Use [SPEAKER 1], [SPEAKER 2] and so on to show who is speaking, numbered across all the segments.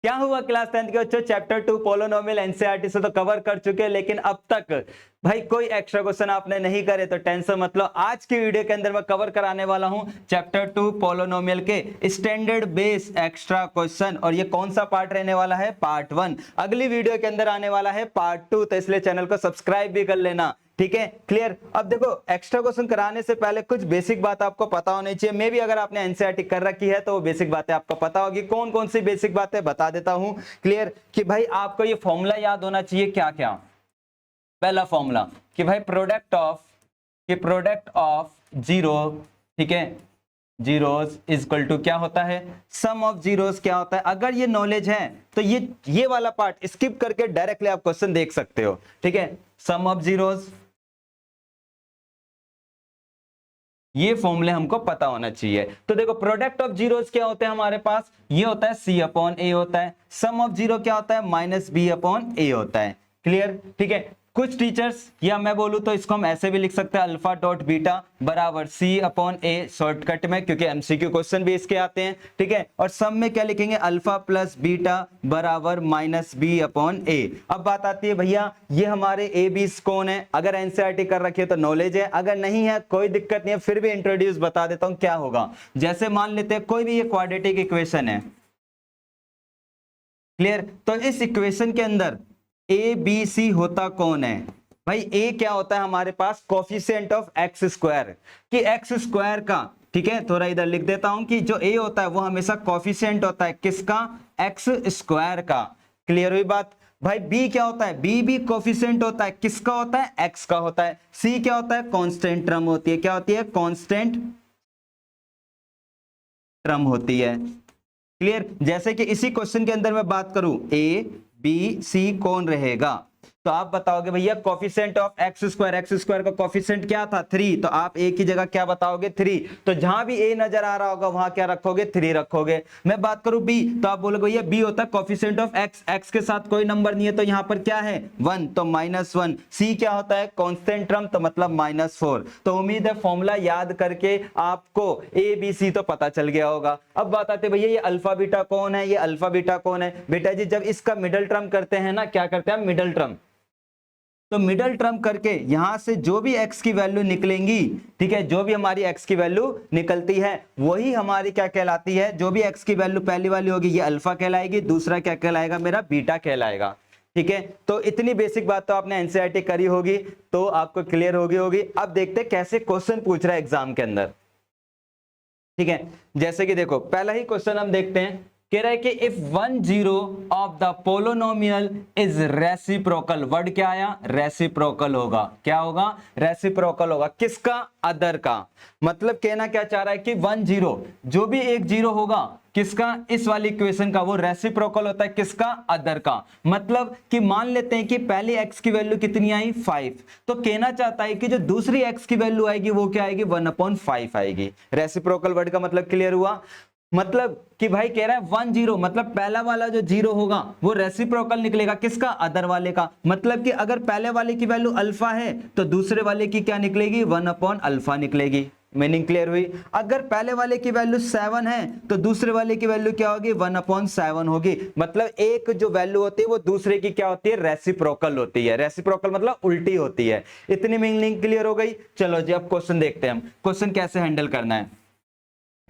[SPEAKER 1] क्या हुआ class 10th के बच्चों, चैप्टर 2 पोलोनोमियल एनसीईआरटी से तो कवर कर चुके हैं, लेकिन अब तक भाई कोई एक्स्ट्रा क्वेश्चन आपने नहीं करे तो टेंशन मत लो। आज की वीडियो के अंदर मैं कवर कराने वाला हूं चैप्टर 2 पोलोनोमियल के स्टैंडर्ड बेस एक्स्ट्रा क्वेश्चन, और ये कौन सा पार्ट रहने वाला है, पार्ट 1। अगली वीडियो के अंदर आने वाला है पार्ट 2, तो इसलिए चैनल को सब्सक्राइब भी कर लेना, ठीक है, क्लियर। अब देखो, एक्स्ट्रा क्वेश्चन कराने से पहले कुछ बेसिक बात आपको पता होनी चाहिए। मे भी अगर आपने एनसीईआरटी कर रखी है तो वो बेसिक बातें आपको पता होगी। कौन कौन सी बेसिक बातें बता देता हूं, क्लियर। कि भाई आपको ये फॉर्मूला याद होना चाहिए, क्या क्या। पहला फॉर्मूला कि भाई प्रोडक्ट ऑफ जीरो, ठीक है, जीरोस इज इक्वल टू क्या होता है, सम ऑफ जीरोस क्या होता है। अगर ये नॉलेज है तो ये वाला पार्ट स्किप करके डायरेक्टली आप क्वेश्चन देख सकते हो, ठीक है। सम ऑफ जीरोस, ये फॉर्मूले हमको पता होना चाहिए। तो देखो, प्रोडक्ट ऑफ जीरोस क्या होते हैं हमारे पास, ये होता है सी अपॉन ए होता है। सम ऑफ जीरो क्या होता है, माइनस बी अपॉन ए होता है, क्लियर, ठीक है। कुछ टीचर्स, या मैं बोलूं तो इसको हम ऐसे भी लिख सकते हैं, अल्फा डॉट बीटा बराबर सी अपॉन ए, शॉर्टकट में, क्योंकि एमसीक्यू क्वेश्चन भी इसके आते हैं, ठीक है। और सम में क्या लिखेंगे, अल्फा प्लस बीटा बराबर माइनस बी अपॉन ए। अब बात आती है भैया, ये हमारे ए बी कौन है। अगर एनसीईआरटी कर रखी है तो नॉलेज है, अगर नहीं है कोई दिक्कत नहीं है, फिर भी इंट्रोड्यूस बता देता हूं क्या होगा। जैसे मान लेते हैं कोई भी ये क्वाड्रेटिक इक्वेशन है, क्लियर। तो इस इक्वेशन के अंदर ए बी सी होता कौन है भाई, ए क्या होता है हमारे पास, कोफिशिएंट ऑफ एक्स स्क्वायर, कि एक्स स्क्वायर का, ठीक है, थोड़ा इधर लिख देता हूं कि जो ए होता है वो हमेशा कोफिशिएंट होता है किसका, एक्स स्क्वायर का, क्लियर हुई बात। भाई बी क्या होता है, बी भी कोफिशिएंट होता है किसका होता है, एक्स का होता है। सी क्या होता है, कांस्टेंट टर्म होती है, क्या होती है, कांस्टेंट टर्म होती है, क्लियर। जैसे कि इसी क्वेश्चन के अंदर मैं बात करूं, ए बी सी कौन रहेगा, तो आप बताओगे भैया कोफिशिएंट ऑफ एक्स स्क्वायर का कोफिशिएंट क्या था, 3, तो आप ए की जगह क्या बताओगे, 3। तो जहां भी ए नजर आ रहा होगा वहां क्या रखोगे, 3 रखोगे। मैं बात करूं बी, तो आप बोलोगे भैया बी होता है कोफिशिएंट ऑफ एक्स, एक्स के साथ कोई नंबर नहीं है तो यहां पर क्या है, 1, तो -1। सी क्या होता है, कांस्टेंट टर्म, तो मतलब -4। तो उम्मीद है फॉर्मूला याद करके आपको ए बी सी तो पता चल गया होगा। अब बात आते भैया ये अल्फा बीटा कौन है, ये अल्फा बीटा कौन है। बेटा जी जब इसका मिडल टर्म करते हैं ना, क्या करते हैं मिडल टर्म, तो मिडल टर्म करके यहां से जो भी x की वैल्यू निकलेंगी, ठीक है, जो भी हमारी x की वैल्यू निकलती है वही हमारी क्या कहलाती है, जो भी x की वैल्यू पहली वाली होगी ये अल्फा कहलाएगी, दूसरा क्या कहलाएगा, मेरा बीटा कहलाएगा, ठीक है। तो इतनी बेसिक बात तो आपने एनसीईआरटी करी होगी, तो आपको क्लियर होगी। अब देखते हैं कैसे क्वेश्चन पूछ रहा है एग्जाम के अंदर, ठीक है। जैसे कि देखो पहला ही क्वेश्चन हम देखते हैं, कह रहा है कि if 1 zero of the polynomial is reciprocal, word क्या आया, रेसिप्रोकल होगा, क्या होगा, रेसिप्रोकल होगा, किसका, अदर का। मतलब कहना क्या चाह रहा है कि 1 जीरो, जो भी एक जीरो होगा किसका, इस वाली इक्वेशन का, वो रेसिप्रोकल होता है किसका, अदर का। मतलब कि मान लेते हैं कि पहली x की वैल्यू कितनी आई, 5, तो कहना चाहता है कि जो दूसरी x की वैल्यू आएगी वो क्या आएगी, 1/5 आएगी। रेसिप्रोकल वर्ड का मतलब क्लियर हुआ। मतलब कि भाई कह रहा है 1 जीरो, मतलब पहला वाला जो जीरो होगा वो रेसिप्रोकल निकलेगा किसका, अदर वाले का। मतलब कि अगर पहले वाले की वैल्यू अल्फा है तो दूसरे वाले की क्या निकलेगी, 1/अल्फा निकलेगी। मीनिंग क्लियर हुई। अगर पहले वाले की वैल्यू 7 है तो दूसरे वाले की वैल्यू क्या होगी, 1/7 होगी। मतलब एक जो वैल्यू होती है वो दूसरे की क्या होती है, रेसिप्रोकल होती है। रेसिप्रोकल मतलब उल्टी होती है। इतनी मीनिंग क्लियर हो गई। चलो जी अब क्वेश्चन देखते हैं हम, क्वेश्चन कैसे हैंडल करना है,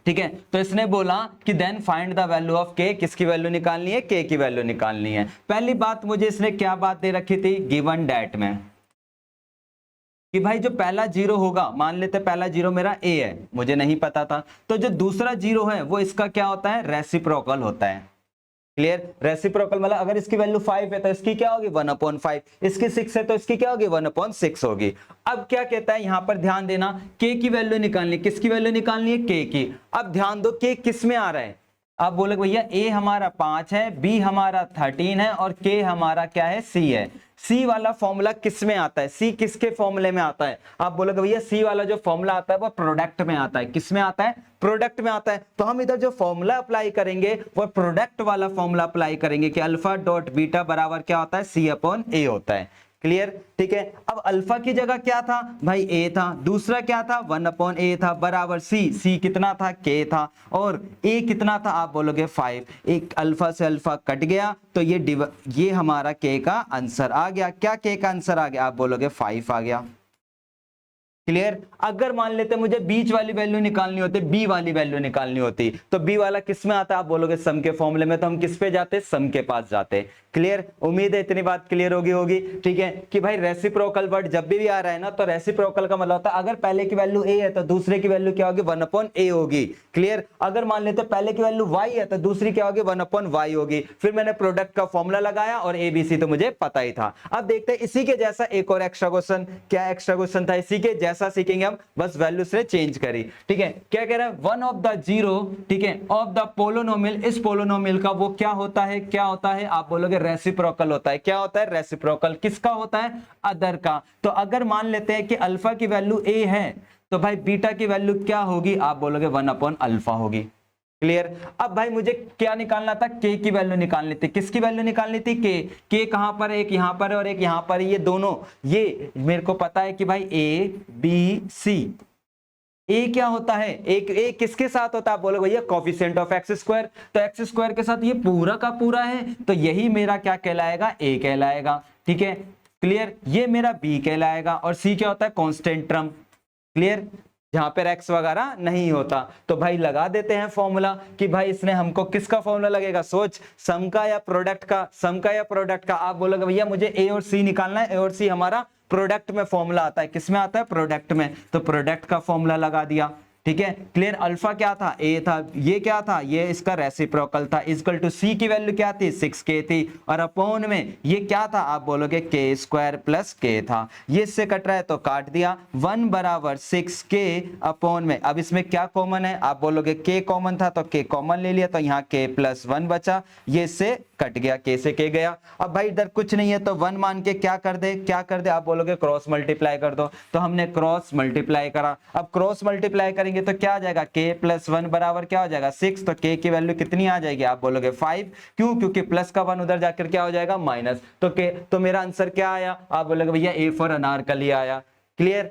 [SPEAKER 1] ठीक है। तो इसने बोला कि then find the value of K, किसकी वैल्यू निकालनी है, के की वैल्यू निकालनी है। पहली बात मुझे इसने क्या बात दे रखी थी, गिवन डैट में, कि भाई जो पहला जीरो होगा, मान लेते पहला जीरो मेरा ए है, मुझे नहीं पता था, तो जो दूसरा जीरो है वो इसका क्या होता है, रेसिप्रोकल होता है। क्लियर, रेसिप्रोकल मतलब अगर इसकी वैल्यू 5 है तो इसकी क्या होगी, 1/5, इसकी 6 है तो इसकी क्या होगी, 1/6 होगी। अब क्या कहता है यहां पर ध्यान देना, के की वैल्यू निकालनी है, किसकी वैल्यू निकालनी है, के की। अब ध्यान दो के किस में आ रहा है, आप बोले भैया ए हमारा 5 है, बी हमारा 13 है और के हमारा क्या है, सी है। सी वाला फॉर्मूला किस में आता है, सी किसके फॉर्मूले में आता है, आप बोलोगे भैया सी वाला जो फॉर्मूला आता है वो प्रोडक्ट में आता है। किस में आता है, प्रोडक्ट में आता है। तो हम इधर जो फॉर्मूला अप्लाई करेंगे वो प्रोडक्ट वाला फॉर्मूला अप्लाई करेंगे कि अल्फा डॉट बीटा बराबर क्या होता है, सी अपॉन ए होता है। क्लियर, ठीक है। अब अल्फा की जगह क्या था भाई, ए था, दूसरा क्या था 1/a था, बराबर सी कितना था, k था, और a कितना था, आप बोलोगे 5। एक अल्फा से अल्फा कट गया तो ये हमारा k का आंसर आ गया। क्या k का आंसर आ गया, आप बोलोगे 5 आ गया। क्लियर। अगर मान लेते मुझे बीच वाली वैल्यू निकालनी होती, बी वाली वैल्यू निकालनी होती, तो बी वाला किस में आता, आप बोलोगे सम के फॉर्मूले में, तो हम किस पे जाते, सम के पास जाते। क्लियर, उम्मीद है इतनी बात क्लियर होगी। ठीक है कि भाई रेसिप्रोकल वर्ड जब भी आ रहा है ना, तो रेसिप्रोकल का मतलब होता है अगर पहले की वैल्यू ए है तो दूसरे की वैल्यू क्या होगी, 1/a होगी। क्लियर, अगर मान लेते पहले की वैल्यू y है तो दूसरी क्या होगी, 1/y होगी। फिर मैंने प्रोडक्ट का फॉर्मूला लगाया और ABC तो मुझे पता ही था। अब देखते हैं इसी के जैसा एक और एक्स्ट्रा क्वेश्चन। क्या एक्स्ट्रा क्वेश्चन था, इसी के जैसा सीखेंगे हम, बस वैल्यू से चेंज करी। ठीक है, क्या कह रहा है, वन ऑफ द जीरो, ठीक है, ऑफ द पोलोनोमियल, इस पोलोनोमियल का वो क्या होता है, क्या होता है, आप बोलोगे रेसिप्रोकल होता है। क्या होता है, रेसिप्रोकल। किसका होता है, अदर का। तो अगर मान लेते हैं कि अल्फा की वैल्यू a है तो भाई बीटा की वैल्यू क्या होगी, आप बोलोगे 1/अल्फा होगी। क्लियर। अब भाई मुझे क्या निकालना था, k की वैल्यू निकालनी थी। किसकी वैल्यू निकालनी थी, k कहां पर है, एक यहां पर है और एक यहां पर है। ये दोनों, ये मेरे को पता है कि भाई a b c, ए क्या होता है, एक ए किसके साथ होता है, आप बोलो भैया कोफिशिएंट ऑफ एक्स स्क्वायर। तो एक्स स्क्वायर के साथ ये पूरा का पूरा है, तो यही मेरा क्या कहलाएगा, ए कहलाएगा। ठीक है, क्लियर। ये मेरा बी कहलाएगा और सी क्या होता है, कांस्टेंट टर्म। क्लियर, जहां पर एक्स वगैरह नहीं होता। तो भाई लगा देते हैं फॉर्मूला कि भाई इसने हमको किसका फॉर्मूला लगेगा, सोच, सम का या प्रोडक्ट का, सम का या प्रोडक्ट का। आप बोलोगे भैया मुझे ए और सी निकालना है, ए और सी हमारा प्रोडक्ट में फॉर्मूला आता है। किस में आता है, प्रोडक्ट में। तो प्रोडक्ट का फॉर्मूला लगा दिया। ठीक है, क्लियर। अल्फा क्या था, ए था, ये क्या था, ये इसका रेसिप्रोकल था। इक्वल टू सी की वैल्यू क्या थी, 6k थी, और अपॉन में ये क्या था, आप बोलोगे k² प्लस k था। ये इससे कट रहा है तो काट दिया, 1 बराबर 6k अपॉन में। अब इसमें क्या कॉमन है, आप बोलोगे k कॉमन था तो k कॉमन ले लिया, तो यहाँ k+1 बचा, ये इससे कट गया, k से k गया। अब भाई इधर कुछ नहीं है तो 1 मान के क्या कर दे, क्या कर दे, आप बोलोगे क्रॉस मल्टीप्लाई कर दो। तो हमने क्रॉस मल्टीप्लाई करा। अब क्रॉस मल्टीप्लाई करेंगे तो क्या आ जाएगा, k+1 बराबर क्या हो जाएगा, 6। तो k की वैल्यू कितनी आ जाएगी, आप बोलोगे 5। क्यों, क्योंकि प्लस का 1 उधर जाकर क्या हो जाएगा, माइनस। तो मेरा आंसर क्या आया, आप बोलोगे भैया ए फॉर अनारकली आया। क्लियर।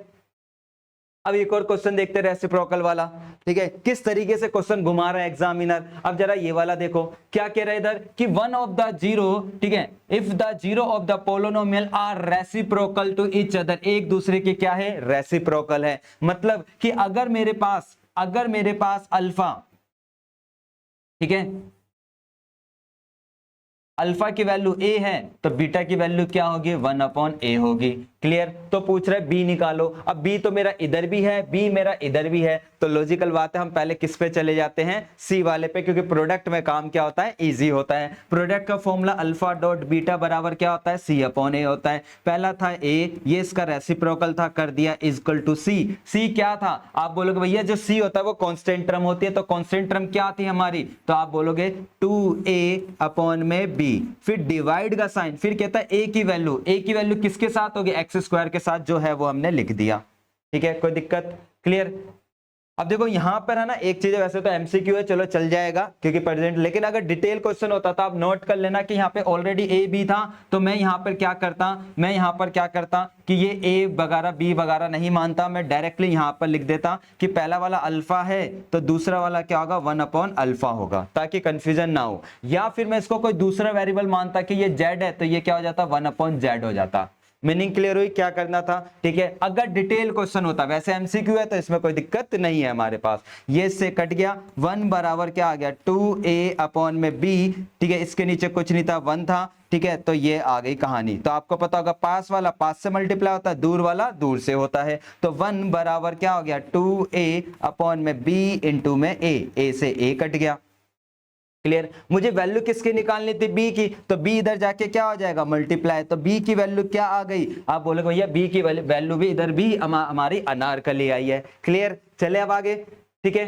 [SPEAKER 1] अब एक और क्वेश्चन देखते हैं रेसिप्रोकल वाला। ठीक है, किस तरीके से क्वेश्चन घुमा रहा है एग्जामिनर। अब जरा ये वाला देखो, क्या कह रहा है इधर कि वन ऑफ द जीरो, ठीक है, if the zero of the polynomial are reciprocal to each other, एक दूसरे के क्या है, रेसिप्रोकल है। मतलब कि अगर मेरे पास अल्फा, ठीक है, अल्फा की वैल्यू a है तो बीटा की वैल्यू क्या होगी, 1/a होगी। क्लियर। तो पूछ रहे b निकालो। अब b तो मेरा इधर भी है, b मेरा इधर भी है, तो लॉजिकल बात है हम पहले किस पे चले जाते हैं, c वाले पे, क्योंकि प्रोडक्ट में काम क्या होता है, इजी होता है। प्रोडक्ट का फॉर्मूला अल्फा डॉट बीटा बराबर क्या होता है, c/a होता है। पहला था a, ये इसका रेसिप्रोकल था, कर दिया इक्वल टू c। c क्या था, आप बोलोगे भैया जो c होता है वो कांस्टेंट टर्म होती है, तो कांस्टेंट टर्म क्या आती है हमारी, तो आप बोलोगे 2a/b। फिर डिवाइड का साइन, फिर कहता है a की वैल्यू किसके साथ होगी, x² के साथ, जो है वो हमने लिख दिया। ठीक है, कोई दिक्कत। क्लियर। अब देखो यहां पर है ना, एक चीज है, वैसे तो एमसीक्यू है, चलो चल जाएगा क्योंकि प्रेजेंट, लेकिन अगर डिटेल क्वेश्चन होता तो आप नोट कर लेना कि यहाँ पे ऑलरेडी ए बी था, तो मैं यहाँ पर क्या करता कि ये ए वगैरह बी वगैरह नहीं मानता, मैं डायरेक्टली यहाँ पर लिख देता कि पहला वाला अल्फा है तो दूसरा वाला क्या होगा, 1/अल्फा होगा, ताकि कंफ्यूजन ना हो। या फिर मैं इसको कोई दूसरा वेरिएबल मानता कि ये जेड है, तो ये क्या हो जाता, 1/z हो जाता। मीनिंग क्लियर हुई, क्या करना था। ठीक है, अगर डिटेल क्वेश्चन होता, वैसे एमसीक्यू है तो इसमें कोई दिक्कत नहीं है हमारे पास। ये से कट गया, 1 बराबर क्या आ गया, 2a/b। ठीक है, इसके नीचे कुछ नहीं था, 1 था। ठीक है, तो ये आ गई कहानी। तो आपको पता होगा पास वाला पास से मल्टीप्लाई होता है, दूर वाला दूर से होता है। तो 1 बराबर क्या हो गया, 2a/b इंटू में a से a कट गया। क्लियर। मुझे वैल्यू किसकी निकालनी थी, बी की, तो बी इधर जाके क्या हो जाएगा, मल्टीप्लाई। तो बी की वैल्यू क्या आ गई, आप बोलोगे भैया बी की वैल्यू भी इधर भी हमारी अनारकली आई है। क्लियर। चले अब आगे। ठीक है,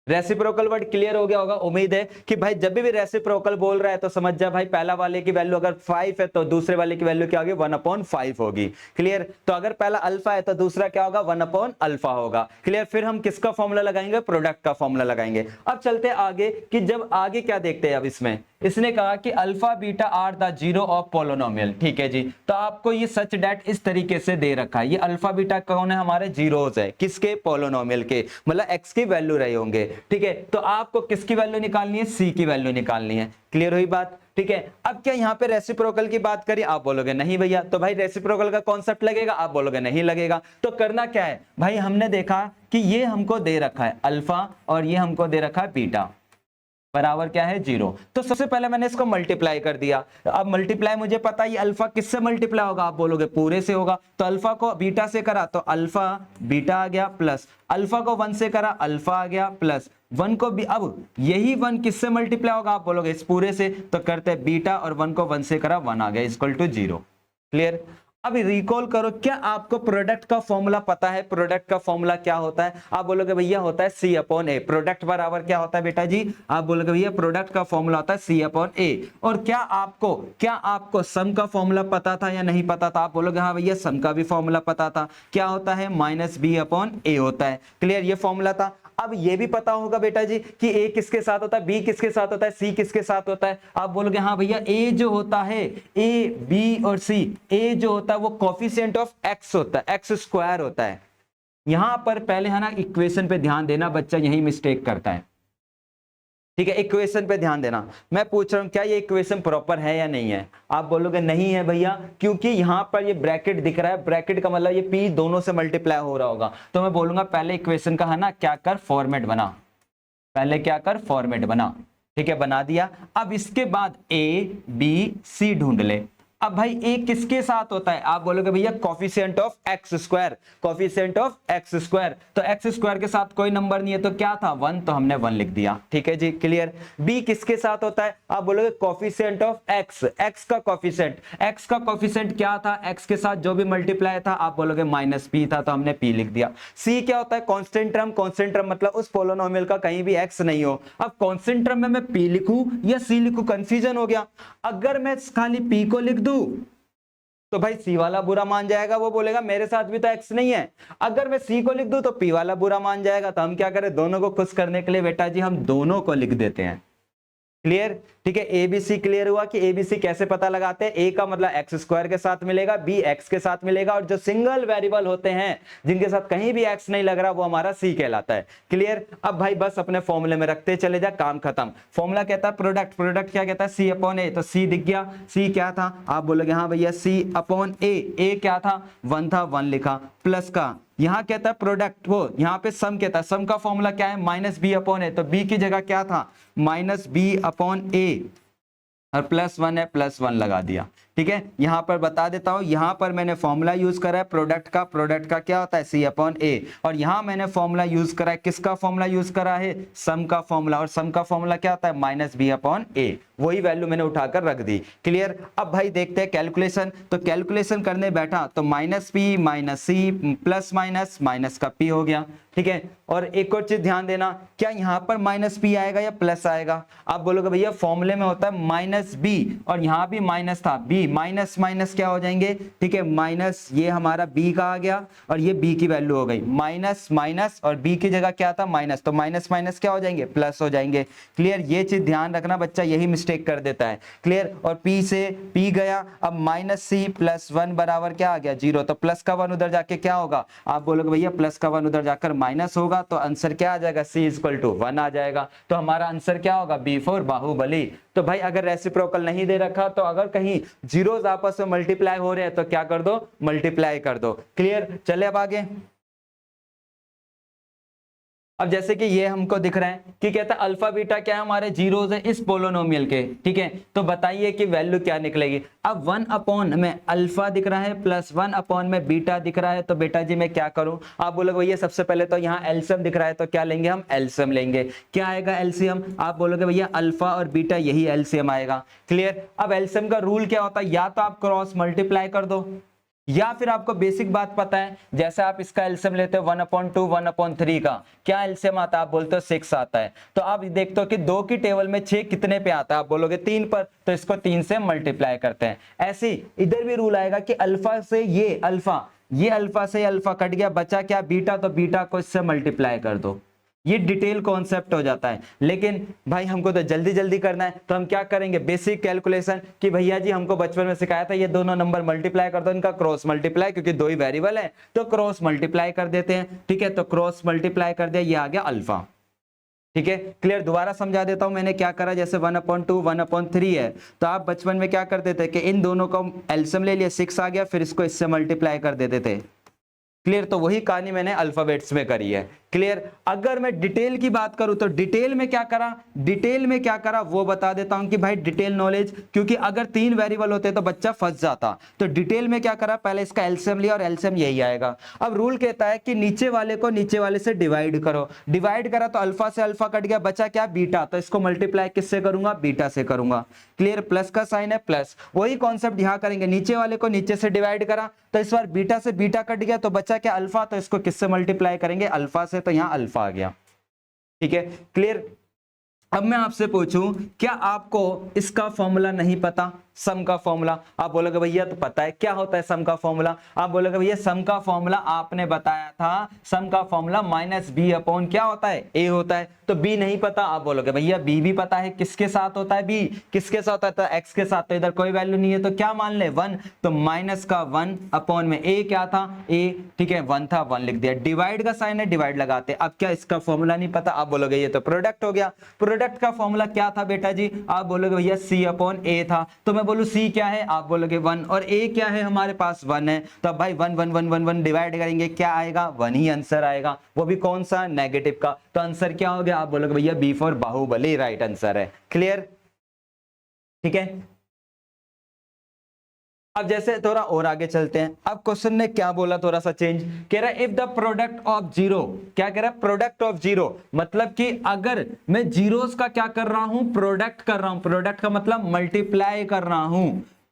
[SPEAKER 1] रेसिप्रोकल वर्ड क्लियर हो गया होगा, उम्मीद है कि भाई जब भी रेसिप्रोकल बोल रहा है तो समझ जा भाई पहला वाले की वैल्यू अगर 5 है तो दूसरे वाले की वैल्यू क्या होगी 1/5 होगी। क्लियर, तो अगर पहला अल्फा है तो दूसरा क्या होगा 1/अल्फा होगा। क्लियर, फिर हम किसका फॉर्मूला लगाएंगे, प्रोडक्ट का फॉर्मूला लगाएंगे। अब चलते आगे कि जब आगे क्या देखते हैं, अब इसमें इसने कहा कि alpha beta are the zero of polynomial. ठीक है जी, तो आपको ये सच डेट इस तरीके से दे रखा है, ये अल्फा बीटा कौन है, हमारे जीरोस है, किसके, पोलोनोमियल के, मतलब एक्स की वैल्यू रहे होंगे। ठीक है, तो आपको किसकी वैल्यू निकालनी है, सी की वैल्यू निकालनी है। क्लियर हुई बात। ठीक है, अब क्या यहाँ पे रेसिप्रोकल की बात करिए, आप बोलोगे नहीं भैया, तो भाई रेसिप्रोकल का कॉन्सेप्ट लगेगा, आप बोलोगे नहीं लगेगा। तो करना क्या है भाई, हमने देखा कि ये हमको दे रखा है अल्फा और ये हमको दे रखा है बीटा, बराबर क्या है 0। तो सबसे पहले मैंने इसको मल्टीप्लाई कर दिया। अब मल्टीप्लाई मुझे पता है ये अल्फा किससे मल्टीप्लाई होगा, आप बोलोगे पूरे से होगा। तो अल्फा को बीटा से करा तो अल्फा बीटा आ गया, प्लस अल्फा को 1 से करा अल्फा आ गया, प्लस 1 को भी, अब यही 1 किससे मल्टीप्लाई होगा, आप बोलोगे इस पूरे से। तो करते हैं बीटा और 1 को 1 से करा 1 आ गया इक्वल टू 0। क्लियर। अब रिकॉल करो, क्या आपको प्रोडक्ट का फॉर्मूला पता है, प्रोडक्ट का फॉर्मूला क्या होता है, आप बोलोगे भैया होता है C/A। प्रोडक्ट बराबर क्या होता है बेटा जी, आप बोलोगे भैया प्रोडक्ट का फॉर्मूला होता है C/A। और क्या आपको सम का फॉर्मूला पता था या नहीं पता था, आप बोलोगे हाँ भैया सम का भी फॉर्मूला पता था, क्या होता है -B/A होता है। क्लियर, ये फॉर्मूला था। अब ये भी पता होगा बेटा जी कि ए किसके साथ होता है, बी किसके साथ होता है, सी किसके साथ होता है, आप बोलोगे हाँ भैया ए जो होता है, ए बी और सी, ए जो होता है वो कोफिशिएंट ऑफ एक्स होता है, एक्स स्क्वायर होता है। यहां पर पहले है ना इक्वेशन पे ध्यान देना, बच्चा यही मिस्टेक करता है। ठीक है, इक्वेशन पे ध्यान देना। मैं पूछ रहा हूं क्या ये इक्वेशन प्रॉपर है या नहीं है, आप बोलोगे नहीं है भैया, क्योंकि यहां पर ये ब्रैकेट दिख रहा है, ब्रैकेट का मतलब ये पी दोनों से मल्टीप्लाई हो रहा होगा। तो मैं बोलूंगा पहले इक्वेशन का है ना क्या कर, फॉर्मेट बना, पहले क्या कर, फॉर्मेट बना। ठीक है, बना दिया। अब इसके बाद ए बी सी ढूंढ ले। अब भाई ए किसके साथ होता है, आप बोलोगे भैया coefficient of x square, coefficient of x square. तो एक्स स्क्वायर के साथ कोई नंबर नहीं है तो क्या था 1, तो हमने 1 लिख दिया। ठीक है जी, क्लियर। बी किसके साथ होता है, आप बोलोगे कोफिशिएंट ऑफ एक्स, एक्स का कोफिशिएंट, एक्स का कोफिशिएंट क्या था, एक्स के साथ जो भी मल्टीप्लाई था, आप बोलोगे -p था तो हमने p लिख दिया। सी क्या होता है, कांस्टेंट टर्म, कांस्टेंट टर्म मतलब उस पोलिनोमियल का कहीं भी एक्स नहीं हो। अब कांस्टेंट टर्म में मैं p लिखूं या c लिखूं, कंफ्यूजन हो गया। अगर मैं खाली p को लिख दूं तो भाई सी वाला बुरा मान जाएगा, वो बोलेगा मेरे साथ भी तो एक्स नहीं है। अगर मैं सी को लिख दूं तो पी वाला बुरा मान जाएगा। तो हम क्या करें, दोनों को खुश करने के लिए बेटा जी हम दोनों को लिख देते हैं। क्लियर। ठीक है, एबीसी क्लियर हुआ कि एबीसी कैसे पता लगाते हैं, ए का मतलब एक्स स्क्वायर के साथ मिलेगा, बी एक्स के साथ मिलेगा, और जो सिंगल वेरिएबल होते हैं जिनके साथ कहीं भी एक्स नहीं लग रहा वो हमारा सी कहलाता है। क्लियर। अब भाई बस अपने फॉर्मूले में रखते चले जा, काम खत्म। फॉर्मूला कहता है प्रोडक्ट, प्रोडक्ट क्या कहता है C/A। तो सी दिख गया, सी क्या था, आप बोलोगे हाँ भैया C/A। ए क्या था 1 था, 1 लिखा, प्लस का यहां कहता है प्रोडक्ट, वो यहां पे सम कहता है, सम का फॉर्मूला क्या है -B/A। तो b की जगह क्या था -B/A और +1 है, +1 लगा दिया। ठीक है, यहां पर बता देता हूं, यहां पर मैंने फॉर्मूला यूज करा है प्रोडक्ट का, प्रोडक्ट का क्या होता है C/A। और यहां मैंने फॉर्मूला यूज करा है, किसका फॉर्मूला यूज करा है, सम का फॉर्मूला, और सम का फॉर्मूला क्या होता है -B/A। वही वैल्यू मैंने उठाकर रख दी। क्लियर। अब भाई देखते हैं कैलकुलेशन। तो कैलकुलेशन करने बैठा तो -P -C प्लस माइनस का P हो गया। ठीक है, और एक और चीज ध्यान देना, क्या यहां पर -P आएगा या प्लस आएगा, आप बोलोगे भैया फॉर्मूले में होता है -B और यहां भी माइनस था, B माइनस माइनस क्या हो जाएंगे। ठीक है, माइनस ये हमारा B का आ गया और ये B की वैल्यू हो गई, माइनस माइनस और B की जगह क्या था माइनस, तो माइनस माइनस क्या हो जाएंगे, प्लस हो जाएंगे। क्लियर, ये चीज ध्यान रखना, बच्चा यही मिस्टेक कर देता है। क्लियर, और P से P गया, अब -C + 1 बराबर क्या आ गया 0। तो प्लस का 1 उधर जाके क्या होगा, आप बोलोगे भैया प्लस का 1 उधर जाकर माइनस होगा, तो आंसर क्या आ जाएगा, C = 1 आ जाएगा। तो हमारा आंसर क्या होगा, B फॉर बाहुबली। तो भाई अगर रेसिप्रोकल नहीं दे रखा तो अगर कहीं जीरोस आपस में मल्टीप्लाई हो रहे हैं तो क्या कर दो, मल्टीप्लाई कर दो। क्लियर, चले अब आगे। अब जैसे कि ये हमको दिख रहा है कि कहता है अल्फा बीटा क्या है, हमारे जीरोस है इस पोलिनोमियल के। ठीक है, तो बताइए कि वैल्यू क्या निकलेगी। अब 1 में अल्फा दिख रहा है प्लस 1 में बीटा दिख रहा है, तो बेटा जी मैं क्या करूं, आप बोलोगे भैया सबसे पहले तो यहाँ एलसीएम दिख रहा है तो क्या लेंगे हम, एलसीएम लेंगे। क्या आएगा एलसीएम, आप बोलोगे भैया अल्फा और बीटा यही एलसीएम आएगा। क्लियर। अब एलसीएम का रूल क्या होता है, या तो आप क्रॉस मल्टीप्लाई कर दो, या फिर आपको बेसिक बात पता है, जैसे आप इसका एलसीएम लेते हो 1/2 1/3 का, क्या एलसीएम आता है? आप बोलते हो 6 आता है। तो आप देखते हो कि 2 की टेबल में 6 कितने पे आता है? आप बोलोगे 3 पर, तो इसको 3 से मल्टीप्लाई करते हैं। ऐसे ही इधर भी रूल आएगा कि अल्फा से ये अल्फा से अल्फा कट गया, बचा क्या? बीटा, तो बीटा को इससे मल्टीप्लाई कर दो। ये डिटेल कॉन्सेप्ट हो जाता है। लेकिन भाई हमको तो जल्दी जल्दी करना है, तो हम क्या करेंगे? बेसिक कैलकुलेशन कि भैया जी हमको बचपन में सिखाया था ये दोनों नंबर मल्टीप्लाई कर दो, इनका क्रॉस मल्टीप्लाई, क्योंकि दो ही वेरिएबल है तो क्रॉस मल्टीप्लाई कर देते हैं। ठीक है, तो क्रॉस मल्टीप्लाई कर दिया, ये आ गया अल्फा। ठीक है, क्लियर? दोबारा समझा देता हूं मैंने क्या करा। जैसे 1/2 1/3 है, तो आप बचपन में क्या करते थे कि इन दोनों को एलसीएम ले लिया, 6 आ गया, फिर इसको इससे मल्टीप्लाई कर देते थे। क्लियर? तो वही कहानी मैंने अल्फाबेट्स में करी है। क्लियर? अगर मैं डिटेल की बात करूं तो डिटेल में क्या करा वो बता देता हूं कि भाई डिटेल नॉलेज, क्योंकि अगर 3 वेरिएबल होते तो बच्चा फंस जाता। तो डिटेल में क्या करा? पहले इसका एलसीएम लिया और एलसीएम यही आएगा। अब रूल कहता है कि नीचे वाले को नीचे वाले से डिवाइड करो। डिवाइड करा तो अल्फा से अल्फा कट गया, बचा क्या? बीटा, तो इसको मल्टीप्लाई किससे करूंगा? बीटा से करूंगा। क्लियर? प्लस का साइन है प्लस, वही कॉन्सेप्ट यहां करेंगे। नीचे वाले को नीचे से डिवाइड करा तो इस बार बीटा से बीटा कट गया, तो बचा क्या? अल्फा, तो इसको किससे मल्टीप्लाई करेंगे? अल्फा से, तो यहां अल्फा आ गया। ठीक है, क्लियर? अब मैं आपसे पूछूं, क्या आपको इसका फॉर्मूला नहीं पता? सम का फॉर्मूला आप बोलोगे भैया तो पता है, क्या होता है सम का फॉर्मूला? आप बोलोगे भैया सम का फॉर्मूला आपने बताया था, सम का फॉर्मूला माइनस बी अपॉन क्या होता है? ए होता है। तो बी नहीं पता, आप बोलोगे भैया बी भी पता है। किसके साथ होता है? बी किसके साथ होता है? तो एक्स के साथ। तो इधर कोई वैल्यू नहीं है, तो क्या मान ले? 1। तो माइनस का 1 अपॉन में ए क्या था? ए। ठीक है, 1 था, 1 लिख दिया। डिवाइड का साइन है, डिवाइड लगाते। अब क्या इसका फॉर्मूला नहीं पता? आप बोलोगे ये तो प्रोडक्ट हो गया। प्रोडक्ट का फॉर्मूला क्या था बेटा जी? आप बोलोगे भैया सी अपॉन ए था। तो मैं बोलूं सी क्या है? आप बोलोगे 1, और ए क्या है? हमारे पास 1 है। तो अब भाई 1 1 1 1 1 डिवाइड करेंगे, क्या आएगा? 1 ही आंसर आएगा, वो भी कौन सा? नेगेटिव का। तो आंसर क्या हो गया? आप बोलोगे भैया B for Baahubali right answer है। क्लियर? ठीक है, अब जैसे थोड़ा और आगे चलते हैं। अब क्वेश्चन ने क्या बोला, थोड़ा सा चेंज कह रहा है, if the product of zero, क्या कह रहा है? प्रोडक्ट ऑफ जीरो, मतलब कि अगर मैं जीरोस का क्या कर रहा हूं? प्रोडक्ट कर रहा हूं। प्रोडक्ट का मतलब मल्टीप्लाई कर रहा हूं।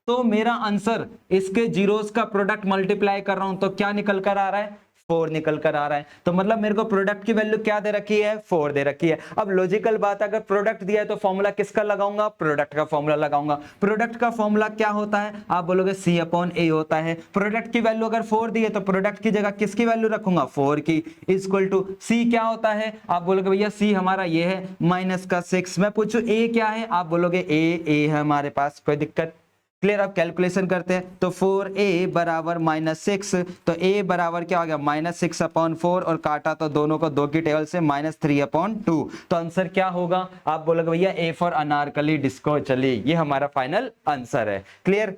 [SPEAKER 1] तो मेरा आंसर इसके जीरोस का प्रोडक्ट मल्टीप्लाई कर रहा हूं, तो क्या निकल कर आ रहा है? 4 निकल कर आ रहा है। तो मतलब मेरे को प्रोडक्ट की वैल्यू क्या दे रखी है? 4 दे रखी है। अब लॉजिकल बात, अगर प्रोडक्ट दिया है तो फॉर्मूला किसका लगाऊंगा? प्रोडक्ट का फॉर्मूला लगाऊंगा। प्रोडक्ट का फॉर्मूला क्या होता है? आप बोलोगे सी अपॉन ए होता है। प्रोडक्ट की वैल्यू अगर 4 दी है तो प्रोडक्ट की जगह किसकी वैल्यू रखूंगा? 4 की। इक्वल टू सी क्या होता है? आप बोलोगे भैया सी हमारा ये है माइनस का 6। मैं पूछू ए क्या है? आप बोलोगे ए है हमारे पास, कोई दिक्कत? क्लियर? अब कैलकुलेशन करते हैं तो 4a बराबर -6, तो a बराबर क्या हो गया? -6 अपॉन 4, और काटा तो दोनों को 2 की टेबल से -3 अपॉन 2। तो आंसर क्या होगा? आप बोलोगे भैया a फॉर अनारकली डिस्को चली, ये हमारा फाइनल आंसर है। क्लियर?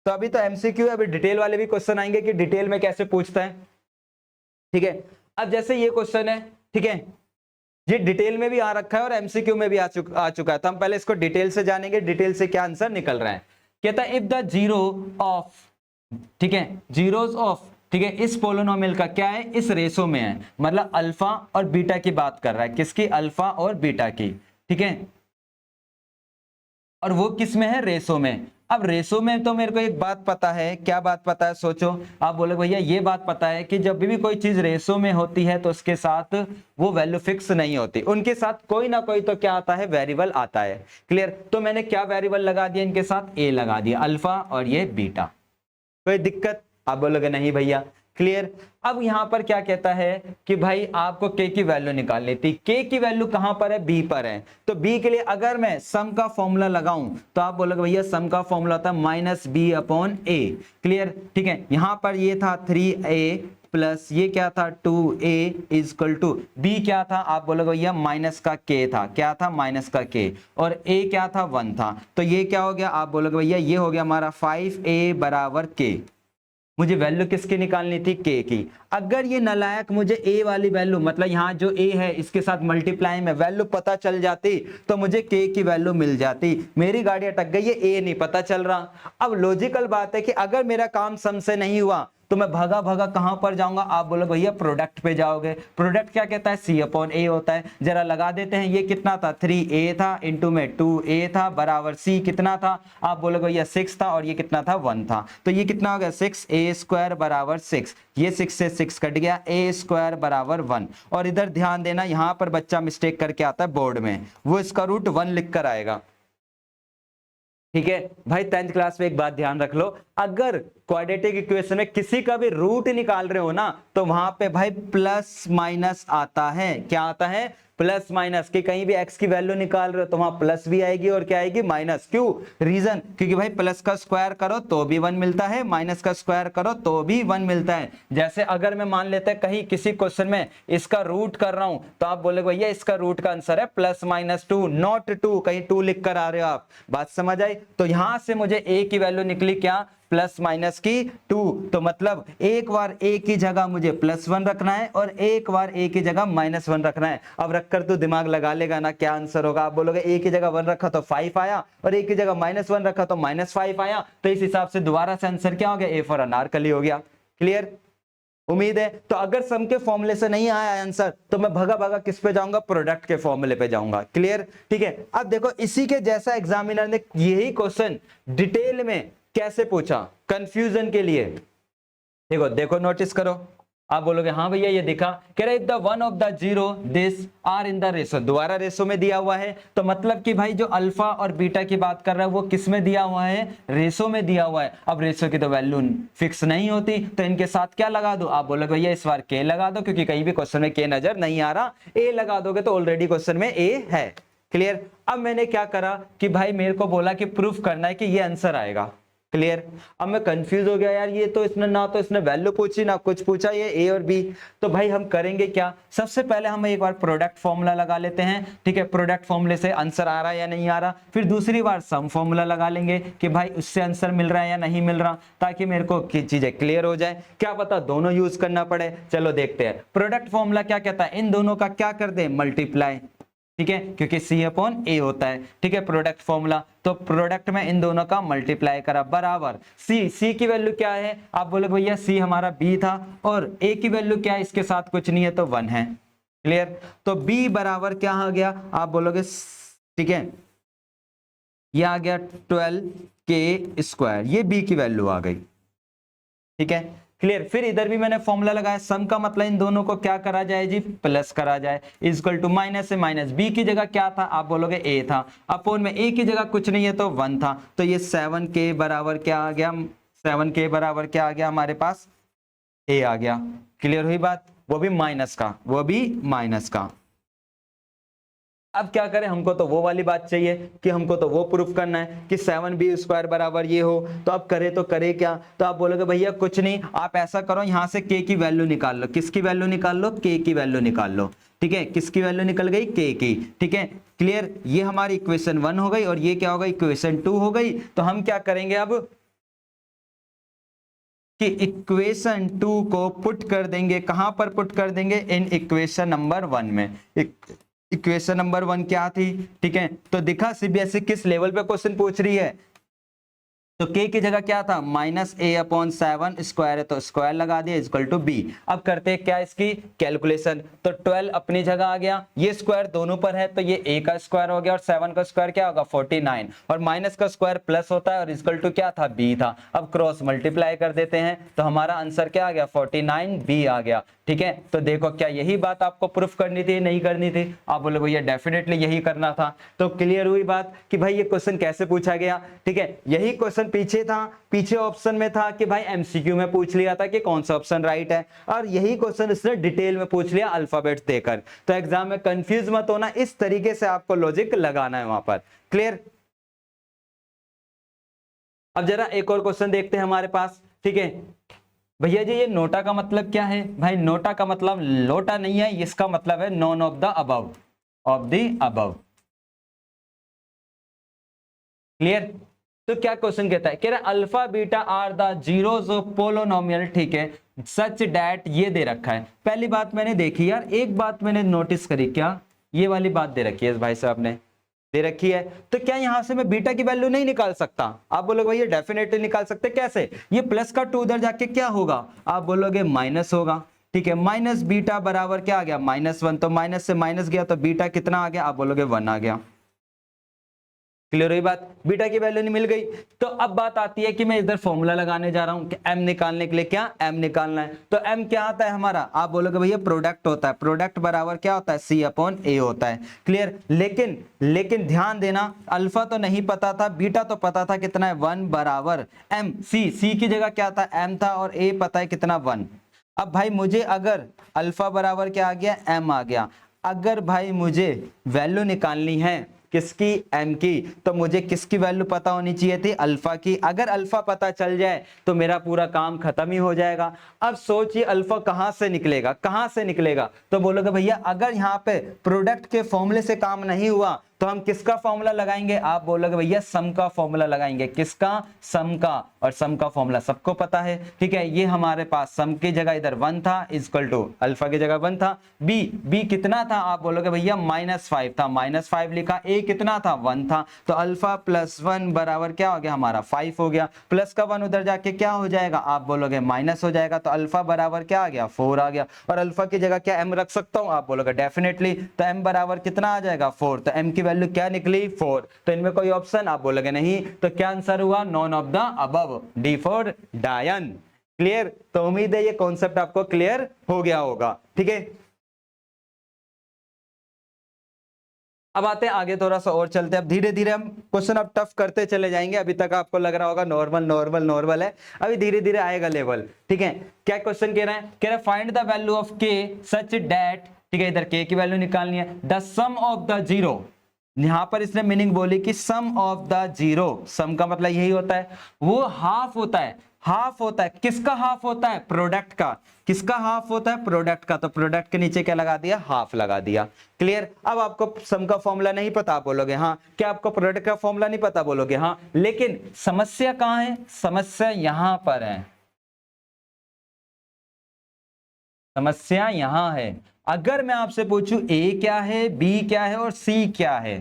[SPEAKER 1] तो अभी तो एमसीक्यू है, अभी डिटेल वाले भी क्वेश्चन आएंगे कि डिटेल में कैसे पूछता है। ठीक है, अब जैसे ये क्वेश्चन है, ठीक है, ये डिटेल में भी आ रखा है और एमसीक्यू में भी आ चुका है। तो हम पहले इसको डिटेल से जानेंगे, डिटेल से क्या आंसर निकल रहा है। कहता है इफ द जीरो ऑफ, ठीक है, जीरोस ऑफ, ठीक है, इस पोलिनोमियल का क्या है? इस रेशो में है, मतलब अल्फा और बीटा की बात कर रहा है। किसकी? अल्फा और बीटा की। ठीक है, और वो किस में है? रेशो में। अब रेशो में तो मेरे को एक बात पता है, क्या बात पता है? सोचो। आप बोले भैया ये बात पता है कि जब भी कोई चीज रेशो में होती है तो उसके साथ वो वैल्यू फिक्स नहीं होती, उनके साथ कोई ना कोई तो क्या आता है? वेरिएबल आता है। क्लियर? तो मैंने क्या वेरिएबल लगा दिया इनके साथ? ए लगा दिया, अल्फा और ये बीटा। कोई दिक्कत? आप बोलोगे नहीं भैया। क्लियर? अब यहां पर क्या कहता है कि भाई आपको के की वैल्यू निकालनी थी। के की वैल्यू कहां पर है? बी पर है। तो बी के लिए अगर मैं सम का फॉर्मूला लगाऊं तो आप बोलोगे भैया सम का फॉर्मूला था -b अपॉन ए। क्लियर? ठीक है, यहां पर ये था 3a प्लस ये क्या था? 2a इजकल टू b क्या था? आप बोलोगे भैया माइनस का k था। क्या था? माइनस का k, और a क्या था? 1 था। तो ये क्या हो गया? आप बोलोगे भैया ये हो गया हमारा 5a बराबर k। मुझे वैल्यू किसकी निकालनी थी? के की। अगर ये नालायक मुझे ए वाली वैल्यू, मतलब यहाँ जो ए है इसके साथ मल्टीप्लाई में वैल्यू पता चल जाती तो मुझे के की वैल्यू मिल जाती। मेरी गाड़ी अटक गई है, ए नहीं पता चल रहा। अब लॉजिकल बात है कि अगर मेरा काम सम से नहीं हुआ तो मैं भागा भागा कहां पर जाऊंगा, आप बोलो भैया प्रोडक्ट पे जाओगे। प्रोडक्ट क्या कहता है, C/A होता है। जरा लगा देते हैं, ये कितना था 3A था, इंटू में 2A था, बराबर C कितना था, आप बोलो भैया 6 था, और ये कितना था 1 था। तो ये कितना हो गया 6A² बराबर 6, ये 6 से 6 कट गया, A² बराबर 1। और इधर ध्यान देना, यहां पर बच्चा मिस्टेक करके आता है बोर्ड में, वो इसका रूट 1 लिख कर आएगा। ठीक है भाई, 10th क्लास में एक बात ध्यान रख लो, अगर क्वाड्रेटिक इक्वेशन में किसी का भी रूट निकाल रहे हो ना, तो वहां पे भाई प्लस माइनस आता है। क्या आता है, प्लस माइनस। कि कहीं भी x की वैल्यू निकाल रहे हो तो वहां प्लस भी आएगी और क्या आएगी, माइनस। क्यों, रीजन, क्योंकि भाई प्लस का स्क्वायर करो तो भी 1 मिलता है, माइनस का स्क्वायर करो तो भी 1 मिलता है। जैसे अगर मैं मान लेते हैं कहीं किसी क्वेश्चन में इसका रूट कर रहा हूं, तो आप बोले भैया इसका रूट का आंसर है +-2, नॉट 2, कहीं 2 लिख कर आ रहे हो आप, बात समझ आई। तो यहां से मुझे a की वैल्यू निकली क्या, +-2। तो मतलब एक बार a की जगह मुझे +1 रखना है और एक बार a की जगह -1 रखना है। अब रखकर तो दिमाग लगा लेगा ना, क्या आंसर होगा। आप बोलोगे a की जगह 1 रखा तो 5 आया, और a की जगह -1 रखा तो -5 आया। तो इस हिसाब से दोबारा से आंसर क्या हो गया, A फॉर अनारकली हो गया। क्लियर, उम्मीद है। तो अगर सम के फॉर्मूले से नहीं आया आंसर, तो मैं भगा भगा किस पे जाऊंगा, प्रोडक्ट के फॉर्मूले पे जाऊंगा। क्लियर, ठीक है। अब देखो इसी के जैसा एग्जामिनर ने यही क्वेश्चन डिटेल में कैसे पूछा, कंफ्यूजन के लिए। देखो देखो नोटिस करो, आप बोलोगे हाँ भैया ये दिखा, कह रहे if the one of the zero this are in the ratio, दोबारा रेशो में दिया हुआ है। तो मतलब कि भाई जो अल्फा और बीटा की बात कर रहा है वो किस में दिया हुआ है, रेशो में दिया हुआ है। अब रेशो की तो वैल्यू फिक्स नहीं होती, तो इनके साथ क्या लगा दो, आप बोलोगे भैया इस बार के लगा दो, क्योंकि कहीं भी क्वेश्चन में के नजर नहीं आ रहा। ए लगा दोगे तो ऑलरेडी क्वेश्चन में ए है। क्लियर। अब मैंने क्या करा कि भाई मेरे को बोला कि प्रूफ करना है कि ये आंसर आएगा। क्लियर। अब मैं कंफ्यूज हो गया यार, ये तो इसने ना तो इसने वैल्यू पूछी ना कुछ पूछा, ये ए और बी। तो भाई हम करेंगे क्या, सबसे पहले हम एक बार प्रोडक्ट फॉर्मूला लगा लेते हैं। ठीक है, प्रोडक्ट फॉर्मूले से आंसर आ रहा है या नहीं आ रहा, फिर दूसरी बार सम फॉर्मूला लगा लेंगे कि भाई उससे आंसर मिल रहा है या नहीं मिल रहा, ताकि मेरे को चीजें क्लियर हो जाए। क्या पता दोनों यूज करना पड़े, चलो देखते हैं। प्रोडक्ट फॉर्मूला क्या कहता है, इन दोनों का क्या कर दे, मल्टीप्लाई। ठीक है, क्योंकि C/A होता है। ठीक है, प्रोडक्ट फॉर्मूला, तो प्रोडक्ट में इन दोनों का मल्टीप्लाई करा, बराबर C की वैल्यू क्या है, आप बोले भैया C हमारा B था, और A की वैल्यू क्या है, इसके साथ कुछ नहीं है तो 1 है। क्लियर। तो B बराबर क्या आ गया, आप बोलोगे, ठीक है, ये आ गया 12K², ये B की वैल्यू आ गई। ठीक है, क्लियर। फिर इधर भी मैंने फॉर्मूला लगाया, सम का मतलब इन दोनों को क्या करा जाए जी, प्लस करा जाए, इक्वल टू माइनस से माइनस। बी की जगह क्या था, आप बोलोगे ए था, अपोन में ए की जगह कुछ नहीं है तो 1 था। तो ये 7K बराबर क्या आ गया, 7K बराबर क्या आ गया हमारे पास, ए आ गया। क्लियर हुई बात, वो भी माइनस का, वो भी माइनस का। अब क्या करें, हमको तो वो वाली बात चाहिए कि हमको तो वो प्रूफ करना है कि 7B² बराबर ये हो। तो अब करे तो करे क्या, तो आप बोलोगे भैया कुछ नहीं, आप ऐसा करो यहां से k की वैल्यू निकाल लो। किसकी वैल्यू निकाल लो, k की वैल्यू निकाल लो। ठीक है, किसकी वैल्यू निकल गई, k की। ठीक है, क्लियर। ये हमारी इक्वेशन 1 हो गई और ये क्या हो गई, इक्वेशन 2 हो गई। तो हम क्या करेंगे अब कि इक्वेशन 2 को पुट कर देंगे, कहां पर पुट कर देंगे, इन इक्वेशन नंबर 1 में। इक्वेशन नंबर 1 क्या थी, ठीक है, तो दिखा सीबीएसई किस लेवल पे क्वेश्चन पूछ रही है। तो k की जगह क्या था, -a/7 स्क्वायर है तो स्क्वायर लगा दिया, इक्वल टू b। अब करते हैं क्या इसकी कैलकुलेशन, तो 12 अपनी जगह आ गया, ये स्क्वायर दोनों पर है तो ये a का स्क्वायर हो गया, और 7 का स्क्वायर क्या होगा 49, और माइनस का स्क्वायर प्लस होता है, और इक्वल टू क्या था, b था। अब क्रॉस मल्टीप्लाई कर देते हैं तो हमारा आंसर क्या आ गया, 49b आ गया। ठीक है, तो देखो क्या यही बात आपको प्रूफ करनी थी, नहीं करनी थी, आप बोले भैया डेफिनेटली यही करना था। तो क्लियर हुई बात कि भाई ये क्वेश्चन कैसे पूछा गया। ठीक है, यही क्वेश्चन पीछे था, पीछे ऑप्शन में था कि भाई एमसीक्यू में पूछ लिया था कि कौन सा ऑप्शन राइट है, और यही क्वेश्चन इसने डिटेल में पूछ लिया अल्फाबेट्स देकर। तो एग्जाम में कंफ्यूज मत होना, इस तरीके से आपको लॉजिक लगाना है वहां पर। क्लियर। अब जरा एक और क्वेश्चन देखते हैं हमारे पास। ठीक है भैया जी, ये नोटा का मतलब क्या है, भाई नोटा का मतलब लोटा नहीं है, इसका मतलब है none of the above, of the above. Clear. तो क्या क्वेश्चन कहता है, कह रहा है alpha beta are the zeros of polynomial, ठीक है, सच डैट, ये दे रखा है। पहली बात मैंने देखी यार, एक बात मैंने नोटिस करी, क्या ये वाली बात दे रखी है भाई साहब ने, दे रखी है, तो क्या यहां से मैं बीटा की वैल्यू नहीं निकाल सकता? आप बोलोगे भैया डेफिनेटली निकाल सकते। कैसे? ये प्लस का 2 उधर जाके क्या होगा? आप बोलोगे माइनस होगा। ठीक है, माइनस बीटा बराबर क्या आ गया? -1। तो माइनस से माइनस गया तो बीटा कितना आ गया? आप बोलोगे 1 आ गया। क्लियर हुई बात? बीटा की वैल्यू नहीं मिल गई। तो अब बात आती है कि मैं इधर फॉर्मूला लगाने जा रहा हूं कि m निकालने के लिए। क्या m निकालना है? तो m क्या आता है हमारा? आप बोलोगे भैया प्रोडक्ट होता है। प्रोडक्ट बराबर क्या होता है? C/A होता है। क्लियर? लेकिन ध्यान देना, अल्फा तो नहीं पता था, बीटा तो पता था। कितना है? 1 बराबर m। c की जगह क्या था? m था, और a पता है कितना? 1। अब भाई मुझे अगर अल्फा बराबर क्या आ गया? m आ गया। अगर भाई मुझे वैल्यू निकालनी है किसकी? m की, तो मुझे किसकी वैल्यू पता होनी चाहिए थी? अल्फा की। अगर अल्फा पता चल जाए तो मेरा पूरा काम खत्म ही हो जाएगा। अब सोचिए अल्फा कहां से निकलेगा? कहां से निकलेगा? तो बोलोगे भैया अगर यहां पे प्रोडक्ट के फॉर्मूले से काम नहीं हुआ तो हम किसका फॉर्मूला लगाएंगे? आप बोलोगे भैया सम का फॉर्मूला लगाएंगे। किसका? सम का। और सम का फॉर्मूला सबको पता है। ठीक है, ये हमारे पास सम की जगह इधर 1 था, इक्वल टू अल्फा की जगह 1 था। बी कितना था? आप बोलोगे भैया -5 था, -5 लिखा। ए कितना था? 1 था। तो अल्फा प्लस 1 बराबर क्या हो गया हमारा? 5 हो गया। प्लस का 1 उधर जाके क्या हो जाएगा? आप बोलोगे माइनस हो जाएगा। तो अल्फा बराबर क्या आ गया? 4 आ गया। और अल्फा की जगह क्या m रख सकता हूं? आप बोलोगे डेफिनेटली। तो m बराबर कितना आ जाएगा? 4। तो m की वैल्यू क्या निकली? 4। तो इनमें कोई ऑप्शन? आप बोलोगे नहीं। तो क्या आंसर हुआ? Non of the above, D for डायन। क्लियर? तो उम्मीद है ये कॉन्सेप्ट आपको क्लियर हो गया होगा। ठीक है, अब आते हैं आगे, थोड़ा सा और चलते हैं। अब धीरे धीरे हम क्वेश्चन अब टफ करते चले जाएंगे। अभी तक आपको लग रहा होगा नॉर्मल नॉर्मल नॉर्मल है, अभी धीरे धीरे आएगा लेवल। ठीक है, क्या क्वेश्चन कह रहा है? कह रहा है find the value of k such that, ठीक है, इधर k की वैल्यू निकालनी है, the sum of the zero. यहां पर इसने मीनिंग बोली कि sum of the zero. Sum का मतलब यही होता है, वो हाफ होता है। हाफ होता है, किसका हाफ होता है? प्रोडक्ट का। किसका हाफ होता है? प्रोडक्ट का। तो प्रोडक्ट के नीचे क्या लगा दिया? हाफ लगा दिया। क्लियर? अब आपको सम का फॉर्मूला नहीं पता, आप बोलोगे हाँ। क्या आपको प्रोडक्ट का फॉर्मूला नहीं पता? बोलोगे हाँ। लेकिन समस्या कहां है? समस्या यहां पर है। समस्या यहां है। अगर मैं आपसे पूछूं ए क्या है, बी क्या है और सी क्या है,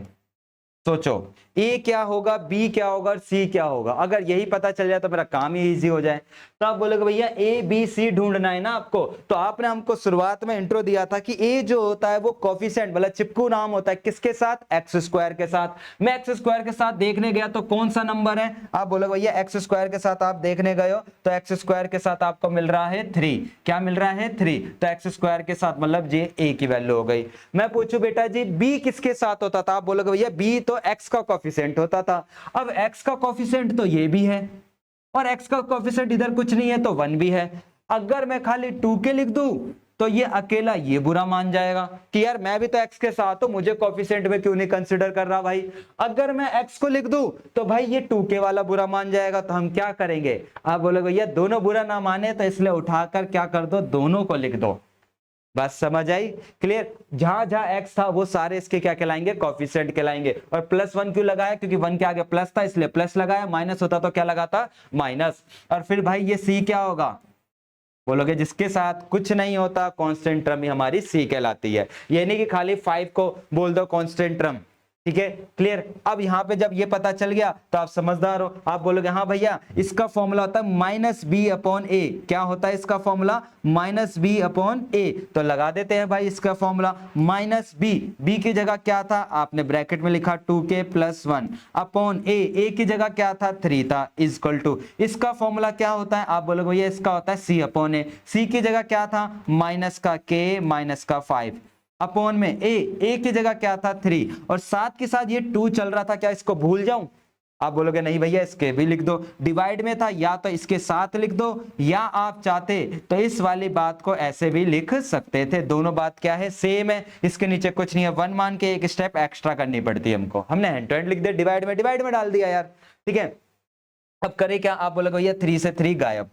[SPEAKER 1] सोचो ए क्या होगा, बी क्या होगा और सी क्या होगा। अगर यही पता चल जाए तो मेरा काम ही इजी हो जाए। तो आप बोलोगे भैया ए बी सी ढूंढना है ना आपको। तो आपने हमको शुरुआत में इंट्रो दिया था कि ए जो होता है वो कोफिशिएंट मतलब चिपकू नाम होता है। किसके साथ? एक्स स्क्वायर के साथ। मैं एक्स स्क्वायर के साथ देखने गया तो कौन सा नंबर है? आप बोलोगे भैया एक्स स्क्वायर के साथ आप देखने गए हो तो एक्स स्क्वायर के साथ आपको मिल रहा है 3। क्या मिल रहा है? 3। तो एक्स स्क्वायर के साथ मतलब ये ए की वैल्यू हो गई। मैं पूछूं बेटा जी बी किसके साथ होता था? आप बोलोगे भैया बी तो एक्स का कोफिशिएंट होता था। अब x का कोफिशिएंट तो ये भी है और x का कोफिशिएंट इधर कुछ नहीं है तो 1 भी है। अगर मैं खाली 2k लिख दूं तो ये अकेला ये बुरा मान जाएगा कि यार मैं भी तो x के साथ हूं, मुझे कोफिशिएंट में क्यों नहीं कंसीडर कर रहा भाई। अगर मैं x को लिख दूं तो भाई ये 2k वाला बुरा मान जाएगा। तो हम क्या करेंगे? आप बोलोगे भैया दोनों बुरा ना माने तो इसलिए उठाकर क्या कर दो? दोनों को लिख दो। बस समझ आई? क्लियर? जहां जहां एक्स था वो सारे इसके क्या कहलाएंगे? कोफिशिएंट कहलाएंगे। और +1 क्यों लगाया? क्योंकि 1 के आगे प्लस था इसलिए प्लस लगाया। माइनस होता तो क्या लगाता? माइनस। और फिर भाई ये सी क्या होगा? बोलोगे जिसके साथ कुछ नहीं होता कांस्टेंट टर्म ही हमारी सी कहलाती है। ये नहीं कि खाली 5 को बोल दो कांस्टेंट टर्म। ठीक है, क्लियर? अब यहां पे जब ये पता चल गया तो आप समझदार हो। आप बोलोगे हाँ भैया इसका फॉर्मूला होता है -b/a। क्या होता है इसका फॉर्मूला? -b/a। तो लगा देते हैं भाई इसका फॉर्मूला -b। b की जगह क्या था? आपने ब्रैकेट में लिखा 2k + 1 अपॉन a की जगह क्या था? 3 था, इक्वल टू इसका फॉर्मूला क्या होता है? आप बोलोगे भैया इसका होता है c/a। c की जगह क्या था? माइनस का k माइनस का 5 अपॉन में a की जगह क्या था? 3 और साथ के साथ ये 2 चल रहा था। क्या इसको भूल जाऊं? आप बोलोगे नहीं भैया इसके भी लिख दो। डिवाइड में था या तो इसके साथ लिख दो या आप चाहते तो इस वाली बात को ऐसे भी लिख सकते थे। दोनों बात क्या है? सेम है। इसके नीचे कुछ नहीं है, 1 मान के एक स्टेप एक्स्ट्रा करनी पड़ती है हमको। हमने हैंड टू हैंड लिख दिया, डिवाइड में डाल दिया यार। ठीक है, अब करे क्या? आप बोलोगे भैया 3 से 3 गायब।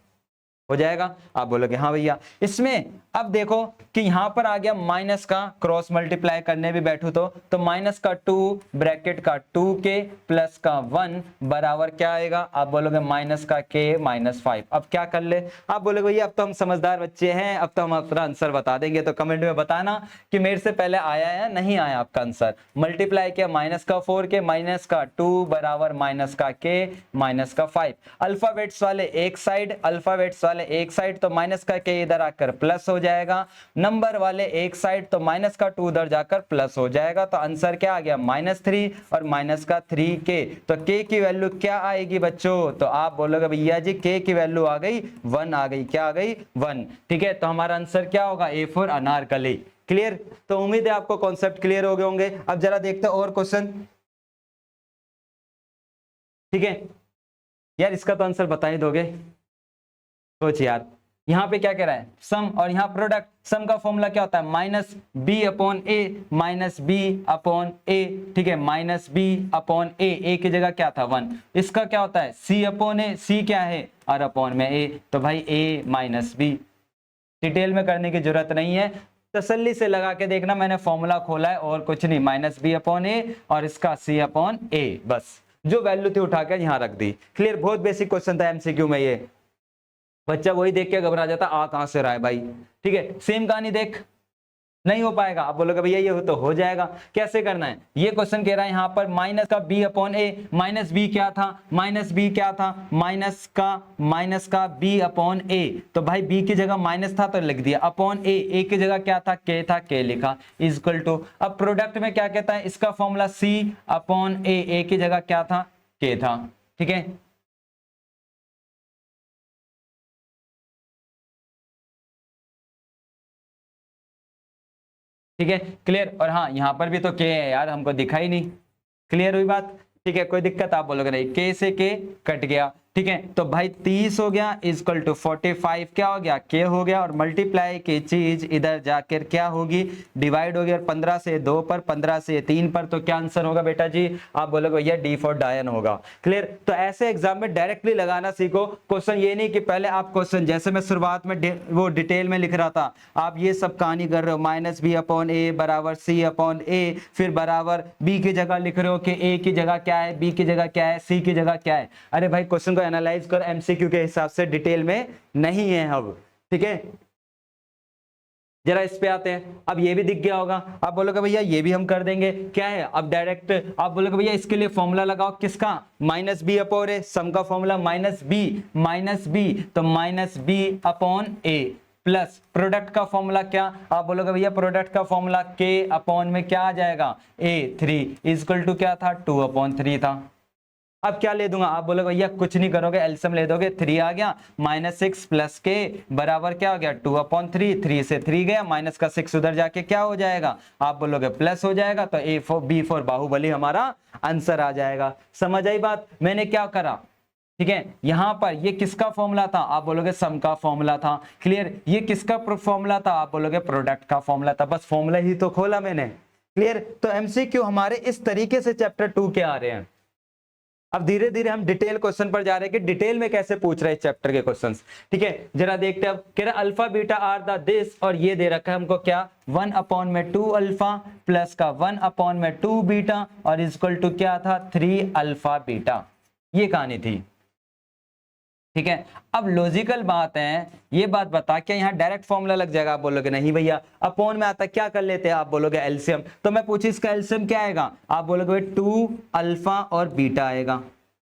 [SPEAKER 1] हो जाएगा। आप बोलोगे हाँ भैया। इसमें अब देखो कि यहां पर आ गया माइनस का, क्रॉस मल्टीप्लाई करने भी बैठू तो माइनस का 2 ब्रैकेट का 2k प्लस का 1 बराबर क्या आएगा, आप बोलोगे माइनस का k माइनस 5। अब क्या कर ले, आप बोलोगे भैया अब तो हम समझदार बच्चे हैं, अब तो हम अपना आंसर बता देंगे। तो कमेंट में बताना कि मेरे से पहले आया है नहीं आया आपका आंसर। मल्टीप्लाई किया माइनस का 4k माइनस का 2 बराबर माइनस का k माइनस का 5। अल्फाबेट्स वाले एक साइड, अल्फाबेट्स वाले एक साइड, तो माइनस का k इधर आकर प्लस हो जाएगा। नंबर वाले एक साइड, तो माइनस का 2 उधर जाकर प्लस हो जाएगा। तो आंसर क्या आ गया, -3 और माइनस का 3k। तो k की वैल्यू क्या आएगी बच्चों, तो आप बोलोगे भैया जी k की वैल्यू आ गई 1 आ गई, क्या आ गई 1। ठीक है, तो हमारा आंसर क्या होगा, A फॉर अनारकली। क्लियर, तो उम्मीद है आपको कॉन्सेप्ट क्लियर हो गए होंगे। अब जरा देखते हैं और क्वेश्चन। ठीक है यार, इसका तो आंसर बता ही दोगे, सोच यार। यहां पे क्या कह रहा है, सम, और यहां प्रोडक्ट। सम का फॉर्मूला क्या होता है, माइनस बी अपॉन ए, माइनस बी अपॉन ए। ठीक है, माइनस बी अपॉन ए की जगह क्या था 1। इसका क्या होता है, सी अपॉन ए, सी क्या है और अपॉन में ए, तो भाई ए माइनस बी। डिटेल में करने की जरूरत नहीं है, तसल्ली से लगा के देखना, मैंने फॉर्मूला खोला है और कुछ नहीं, माइनस बी अपॉन ए और इसका सी अपॉन ए, बस जो वैल्यू थी उठा के यहां रख दी। क्लियर, बहुत बेसिक क्वेश्चन था एमसीक्यू में ये, बच्चा वही देख के घबरा जाता, आ कहां से रहा है भाई। ठीक है, सेम कहानी देख, नहीं हो पाएगा। आप बोलोगे भैया ये तो हो जाएगा, कैसे करना है, ये क्वेश्चन कह रहा है यहाँ पर माइनस का बी अपॉन ए, माइनस बी क्या था, माइनस बी क्या था, माइनस का बी अपॉन ए। तो भाई बी की जगह माइनस था तो लिख दिया, अपॉन ए की जगह क्या था, के था, के लिखा, इज इक्वल टू। अब प्रोडक्ट में क्या कहता है, इसका फॉर्मूला सी अपॉन ए की जगह क्या था, के था। ठीक है, ठीक है क्लियर। और हाँ, यहाँ पर भी तो के है यार, हमको दिखा ही नहीं। क्लियर हुई बात, ठीक है, कोई दिक्कत आप बोलोगे नहीं, के से के कट गया। ठीक है, तो भाई 30 हो गया इक्वल टू 45 क्या हो गया, के हो गया, और मल्टीप्लाई की चीज इधर जाकर क्या होगी, डिवाइड हो गया, 15 से 2 पर, 15 से 3 पर, तो क्या आंसर होगा बेटा जी, आप बोलोगे भैया डी फॉर डायन होगा। क्लियर, तो ऐसे एग्जाम में डायरेक्टली लगाना सीखो क्वेश्चन, ये नहीं कि पहले आप क्वेश्चन, जैसे मैं शुरुआत में वो डिटेल में लिख रहा था, आप ये सब कहानी कर रहे हो, माइनस बी अपॉन ए बराबर सी अपॉन ए, फिर बराबर बी की जगह लिख रहे हो कि ए की जगह क्या है, बी की जगह क्या है, सी की जगह क्या है। अरे भाई क्वेश्चन को एनालाइज कर एमसीक्यू के हिसाब से, डिटेल में नहीं है अब। ठीक है, जरा इस पे आते हैं। अब ये भी दिख गया होगा, आप बोलोगे भैया ये भी हम कर देंगे, क्या है अब डायरेक्ट, आप बोलोगे भैया इसके लिए फॉर्मूला लगाओ, किसका, माइनस बी अपॉन ए, सम का फॉर्मूला माइनस बी, तो माइनस बी अपॉन ए प्लस प्रोडक्ट का फॉर्मूला क्या, आप बोलोगे भैया प्रोडक्ट का फॉर्मूला के अपॉन में क्या आ जाएगा, ए 3 इक्वल टू क्या था, 2/3 था। अब क्या ले दूंगा, आप बोलोगे भैया कुछ नहीं करोगे, एलसीएम ले दोगे, 3 आ गया, -6 प्लस के बराबर क्या हो गया, 2/3, 3 से 3 गया, माइनस का 6 उधर जाके क्या हो जाएगा, आप बोलोगे प्लस हो जाएगा, तो बी फॉर बाहुबली हमारा आंसर आ जाएगा। समझ आई बात, मैंने क्या करा। ठीक है, यहां पर ये किसका फॉर्मूला था, आप बोलोगे सम का फॉर्मूला था। क्लियर, ये किसका फॉर्मूला था, आप बोलोगे प्रोडक्ट का फॉर्मूला था, बस फॉर्मूला ही तो खोला मैंने। क्लियर, तो एमसीक्यू हमारे इस तरीके से चैप्टर 2 के आ रहे हैं। अब धीरे धीरे हम डिटेल क्वेश्चन पर जा रहे हैं कि डिटेल में कैसे पूछ रहे हैं चैप्टर के क्वेश्चंस। ठीक है, जरा देखते हैं। अब कह रहा alpha beta are the this, और ये दे रखा है हमको क्या, 1/2 अल्फा प्लस का 1/2 बीटा और इक्वल टू क्या था, 3 अल्फा बीटा। ये कहानी थी। ठीक है, अब लॉजिकल बात है, ये बात बता क्या यहाँ डायरेक्ट फॉर्मूला लग जाएगा, आप बोलोगे नहीं भैया, अपॉन में आता क्या कर लेते हैं, आप बोलोगे एलसीएम। तो मैं पूछी इसका एलसीएम क्या आएगा, आप बोलोगे 2 अल्फा और बीटा आएगा।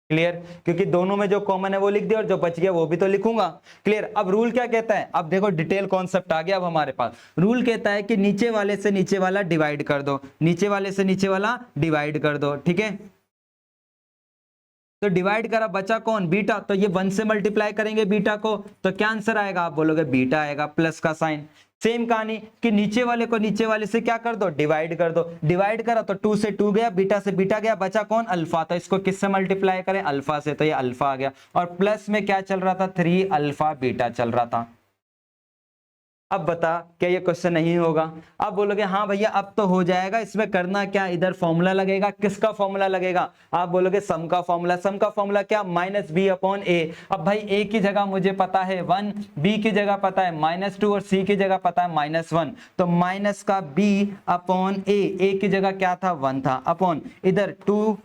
[SPEAKER 1] क्लियर, क्योंकि दोनों में जो कॉमन है वो लिख दिया और जो बच गया वो भी तो लिखूंगा। क्लियर, अब रूल क्या कहता है, अब देखो डिटेल कॉन्सेप्ट आ गया अब हमारे पास। रूल कहता है कि नीचे वाले से नीचे वाला डिवाइड कर दो, नीचे वाले से नीचे वाला डिवाइड कर दो। ठीक है, तो डिवाइड करा, बचा कौन, बीटा, तो ये 1 से मल्टीप्लाई करेंगे बीटा को, तो क्या आंसर आएगा, आप बोलोगे बीटा आएगा, प्लस का साइन। सेम कहानी कि नीचे वाले को नीचे वाले से क्या कर दो, डिवाइड कर दो, डिवाइड करा तो 2 से 2 गया, बीटा से बीटा गया, बचा कौन, अल्फा, तो इसको किससे मल्टीप्लाई करें, अल्फा से, तो ये अल्फा आ गया। और प्लस में क्या चल रहा था, 3 अल्फा बीटा चल रहा था। अब बता क्या ये क्वेश्चन नहीं होगा? अब बोलोगे हाँ भैया अब तो हो जाएगा, इसमें करना क्या, इधर फॉर्मूला लगेगा, किसका फॉर्मूला लगेगा? आप बोलोगे सम का फॉर्मूला। सम का फॉर्मूला क्या? माइनस बी अपॉन ए। अब भाई ए की जगह मुझे पता है 1, बी की जगह पता है -2 और सी की जगह पता है -1, तो माइनस का बी अपॉन ए की जगह क्या था 1 था, अपॉन इधर 2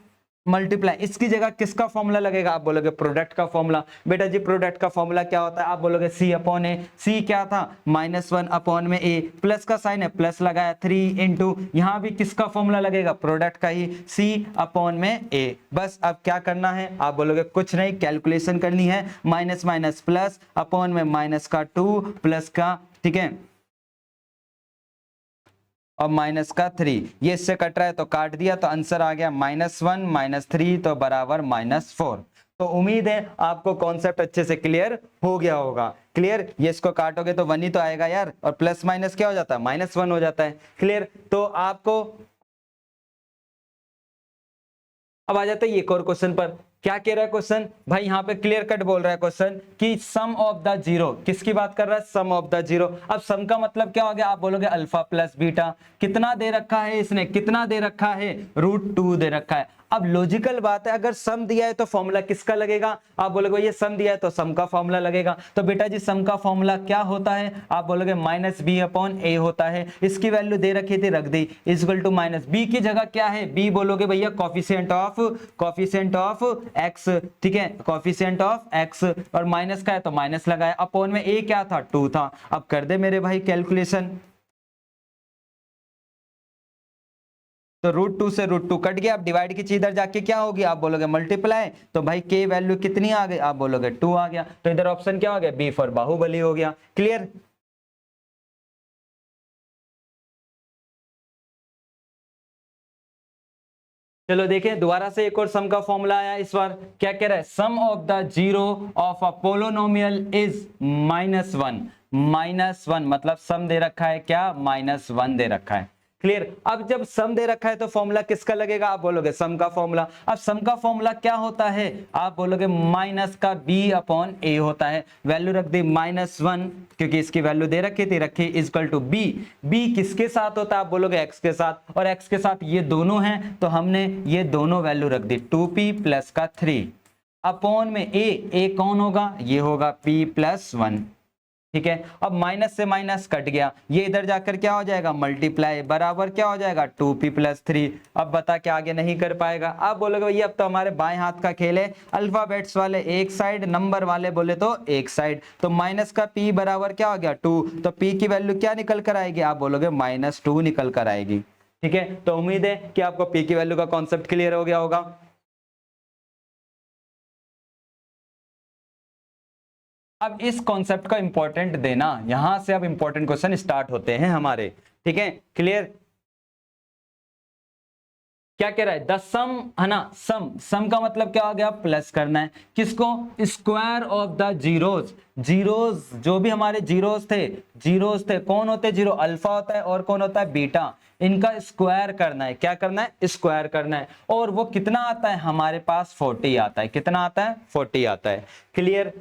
[SPEAKER 1] मल्टीप्लाई, इसकी जगह किसका फॉर्मूला लगेगा? आप बोलोगे प्रोडक्ट का फॉर्मूला। बेटा जी प्रोडक्ट का फॉर्मूला क्या होता है? आप बोलोगे सी अपॉन ए। सी क्या था? -1 अपॉन में ए, प्लस का साइन है प्लस लगाया 3 इंटू, यहां भी किसका फॉर्मूला लगेगा? प्रोडक्ट का ही, सी अपॉन में ए। बस अब क्या करना है? आप बोलोगे कुछ नहीं, कैलकुलेशन करनी है, माइनस माइनस प्लस, अपॉन में माइनस का 2 प्लस का, ठीक है, और माइनस का 3, ये इससे कट रहा है तो काट दिया, तो आंसर आ गया -1 -3 तो बराबर -4। तो उम्मीद है आपको कॉन्सेप्ट अच्छे से क्लियर हो गया होगा। क्लियर? ये इसको काटोगे तो 1 ही तो आएगा यार, और प्लस माइनस क्या हो जाता है? -1 हो जाता है। क्लियर? तो आपको अब आ जाता है एक और क्वेश्चन पर। क्या कह रहा है क्वेश्चन? भाई यहाँ पे क्लियर कट बोल रहा है क्वेश्चन कि सम ऑफ द जीरो, किसकी बात कर रहा है? Sum of the zero. अब सम का मतलब क्या हो गया? आप बोलोगे अल्फा प्लस बीटा। कितना दे रखा है इसने? कितना दे रखा है? √2 दे रखा है। अब लॉजिकल बात है, अगर सम दिया है तो फॉर्मूला किसका लगेगा? आप बोलोगे ये सम दिया है तो सम का फॉर्मूला लगेगा। तो बेटा जी सम का फॉर्मूला क्या होता है? आप बोलोगे -b अपॉन ए होता है। इसकी वैल्यू दे रखी थी, रख दी, इक्वल टू माइनस बी की जगह क्या है? बी बोलोगे भैया कॉफिशिएंट ऑफ एक्स, ठीक है, कॉफिशिएंट ऑफ एक्स, और माइनस का है तो माइनस लगाया, अपॉन में ए क्या था? 2 था। अब कर दे मेरे भाई कैलकुलेशन, तो √2 से √2 कट गया। अब डिवाइड की चीज इधर जाके क्या होगी? आप बोलोगे मल्टीप्लाई, तो भाई के वैल्यू कितनी आ गई? आप बोलोगे 2 आ गया, तो इधर ऑप्शन क्या हो गया? बी फॉर बाहुबली हो गया। क्लियर? चलो देखें दोबारा से, एक और सम का फॉर्मूला आया इस बार। क्या कह रहा है? Sum of the zero of a polynomial is -1। -1 मतलब सम दे रखा है क्या? -1 दे रखा है। क्लियर? अब जब सम दे रखा है तो फॉर्मूला किसका लगेगा? आप बोलोगे सम का फॉर्मूला। अब सम का फॉर्मूला क्या होता है? आप बोलोगे माइनस का बी अपॉन ए होता है। वैल्यू रख दी -1, क्योंकि इसकी वैल्यू दे रखी थी, रखी इक्वल टू बी। बी किसके साथ होता है? आप बोलोगे एक्स के साथ, और एक्स के साथ ये दोनों हैं, तो हमने ये दोनों वैल्यू रख दी, 2p प्लस का 3 अपॉन में ए कौन होगा? ये होगा p प्लस 1। ठीक है, अब माइनस से माइनस कट गया, ये इधर जाकर क्या हो जाएगा? मल्टीप्लाई, बराबर क्या हो जाएगा? 2p plus 3। अब बता क्या आगे नहीं कर पाएगा? आप बोलोगे भैया अब तो हमारे बाएं हाथ का खेल है, अल्फाबेट्स वाले एक साइड, नंबर वाले बोले तो एक साइड, तो माइनस का p बराबर क्या हो गया? 2, तो p की वैल्यू क्या निकल कर आएगी? आप बोलोगे -2 निकल कर आएगी। ठीक है, तो उम्मीद है कि आपको p की वैल्यू का कॉन्सेप्ट क्लियर हो गया होगा। अब इस कॉन्सेप्ट का इंपॉर्टेंट देना, यहां से अब इंपॉर्टेंट क्वेश्चन स्टार्ट होते हैं हमारे। ठीक है, क्लियर? क्या कह रहा है? द सम, है ना, सम का मतलब क्या हो गया? प्लस करना है। किसको? Square of the zeros. Zeros जो भी हमारे जीरोज थे, कौन होते? जीरो अल्फा होता है, और कौन होता है? बीटा। इनका स्क्वायर करना है। क्या करना है? स्क्वायर करना है। और वो कितना आता है? हमारे पास 40 आता है। कितना आता है? 40 आता है। क्लियर?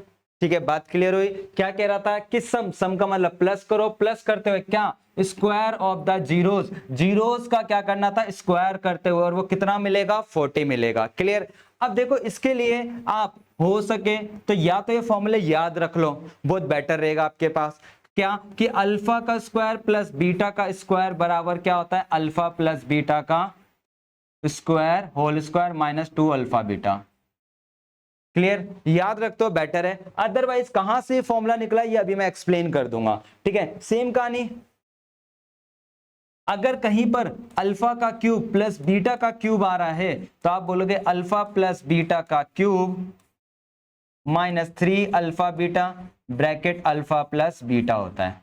[SPEAKER 1] ठीक है, बात क्लियर हुई। क्या कह रहा था कि सम का मतलब प्लस करो, प्लस करते हुए क्या? स्क्वायर ऑफ द जीरोज का क्या करना था? स्क्वायर करते हुए, और वो कितना मिलेगा? 40 मिलेगा। क्लियर? अब देखो इसके लिए आप हो सके तो या तो ये फॉर्मूले याद रख लो, बहुत बेटर रहेगा आपके पास। क्या कि अल्फा का स्क्वायर प्लस बीटा का स्क्वायर बराबर क्या होता है? अल्फा प्लस बीटा का square whole square -2 alpha beta. Clear? याद रख तो बेटर है, अदरवाइज कहां से फॉर्मूला निकला ये अभी मैं एक्सप्लेन कर दूंगा। ठीक है, सेम कहानी, अगर कहीं पर अल्फा का क्यूब प्लस बीटा का क्यूब आ रहा है तो आप बोलोगे अल्फा प्लस बीटा का cube -3 alpha beta, bracket alpha plus beta होता है।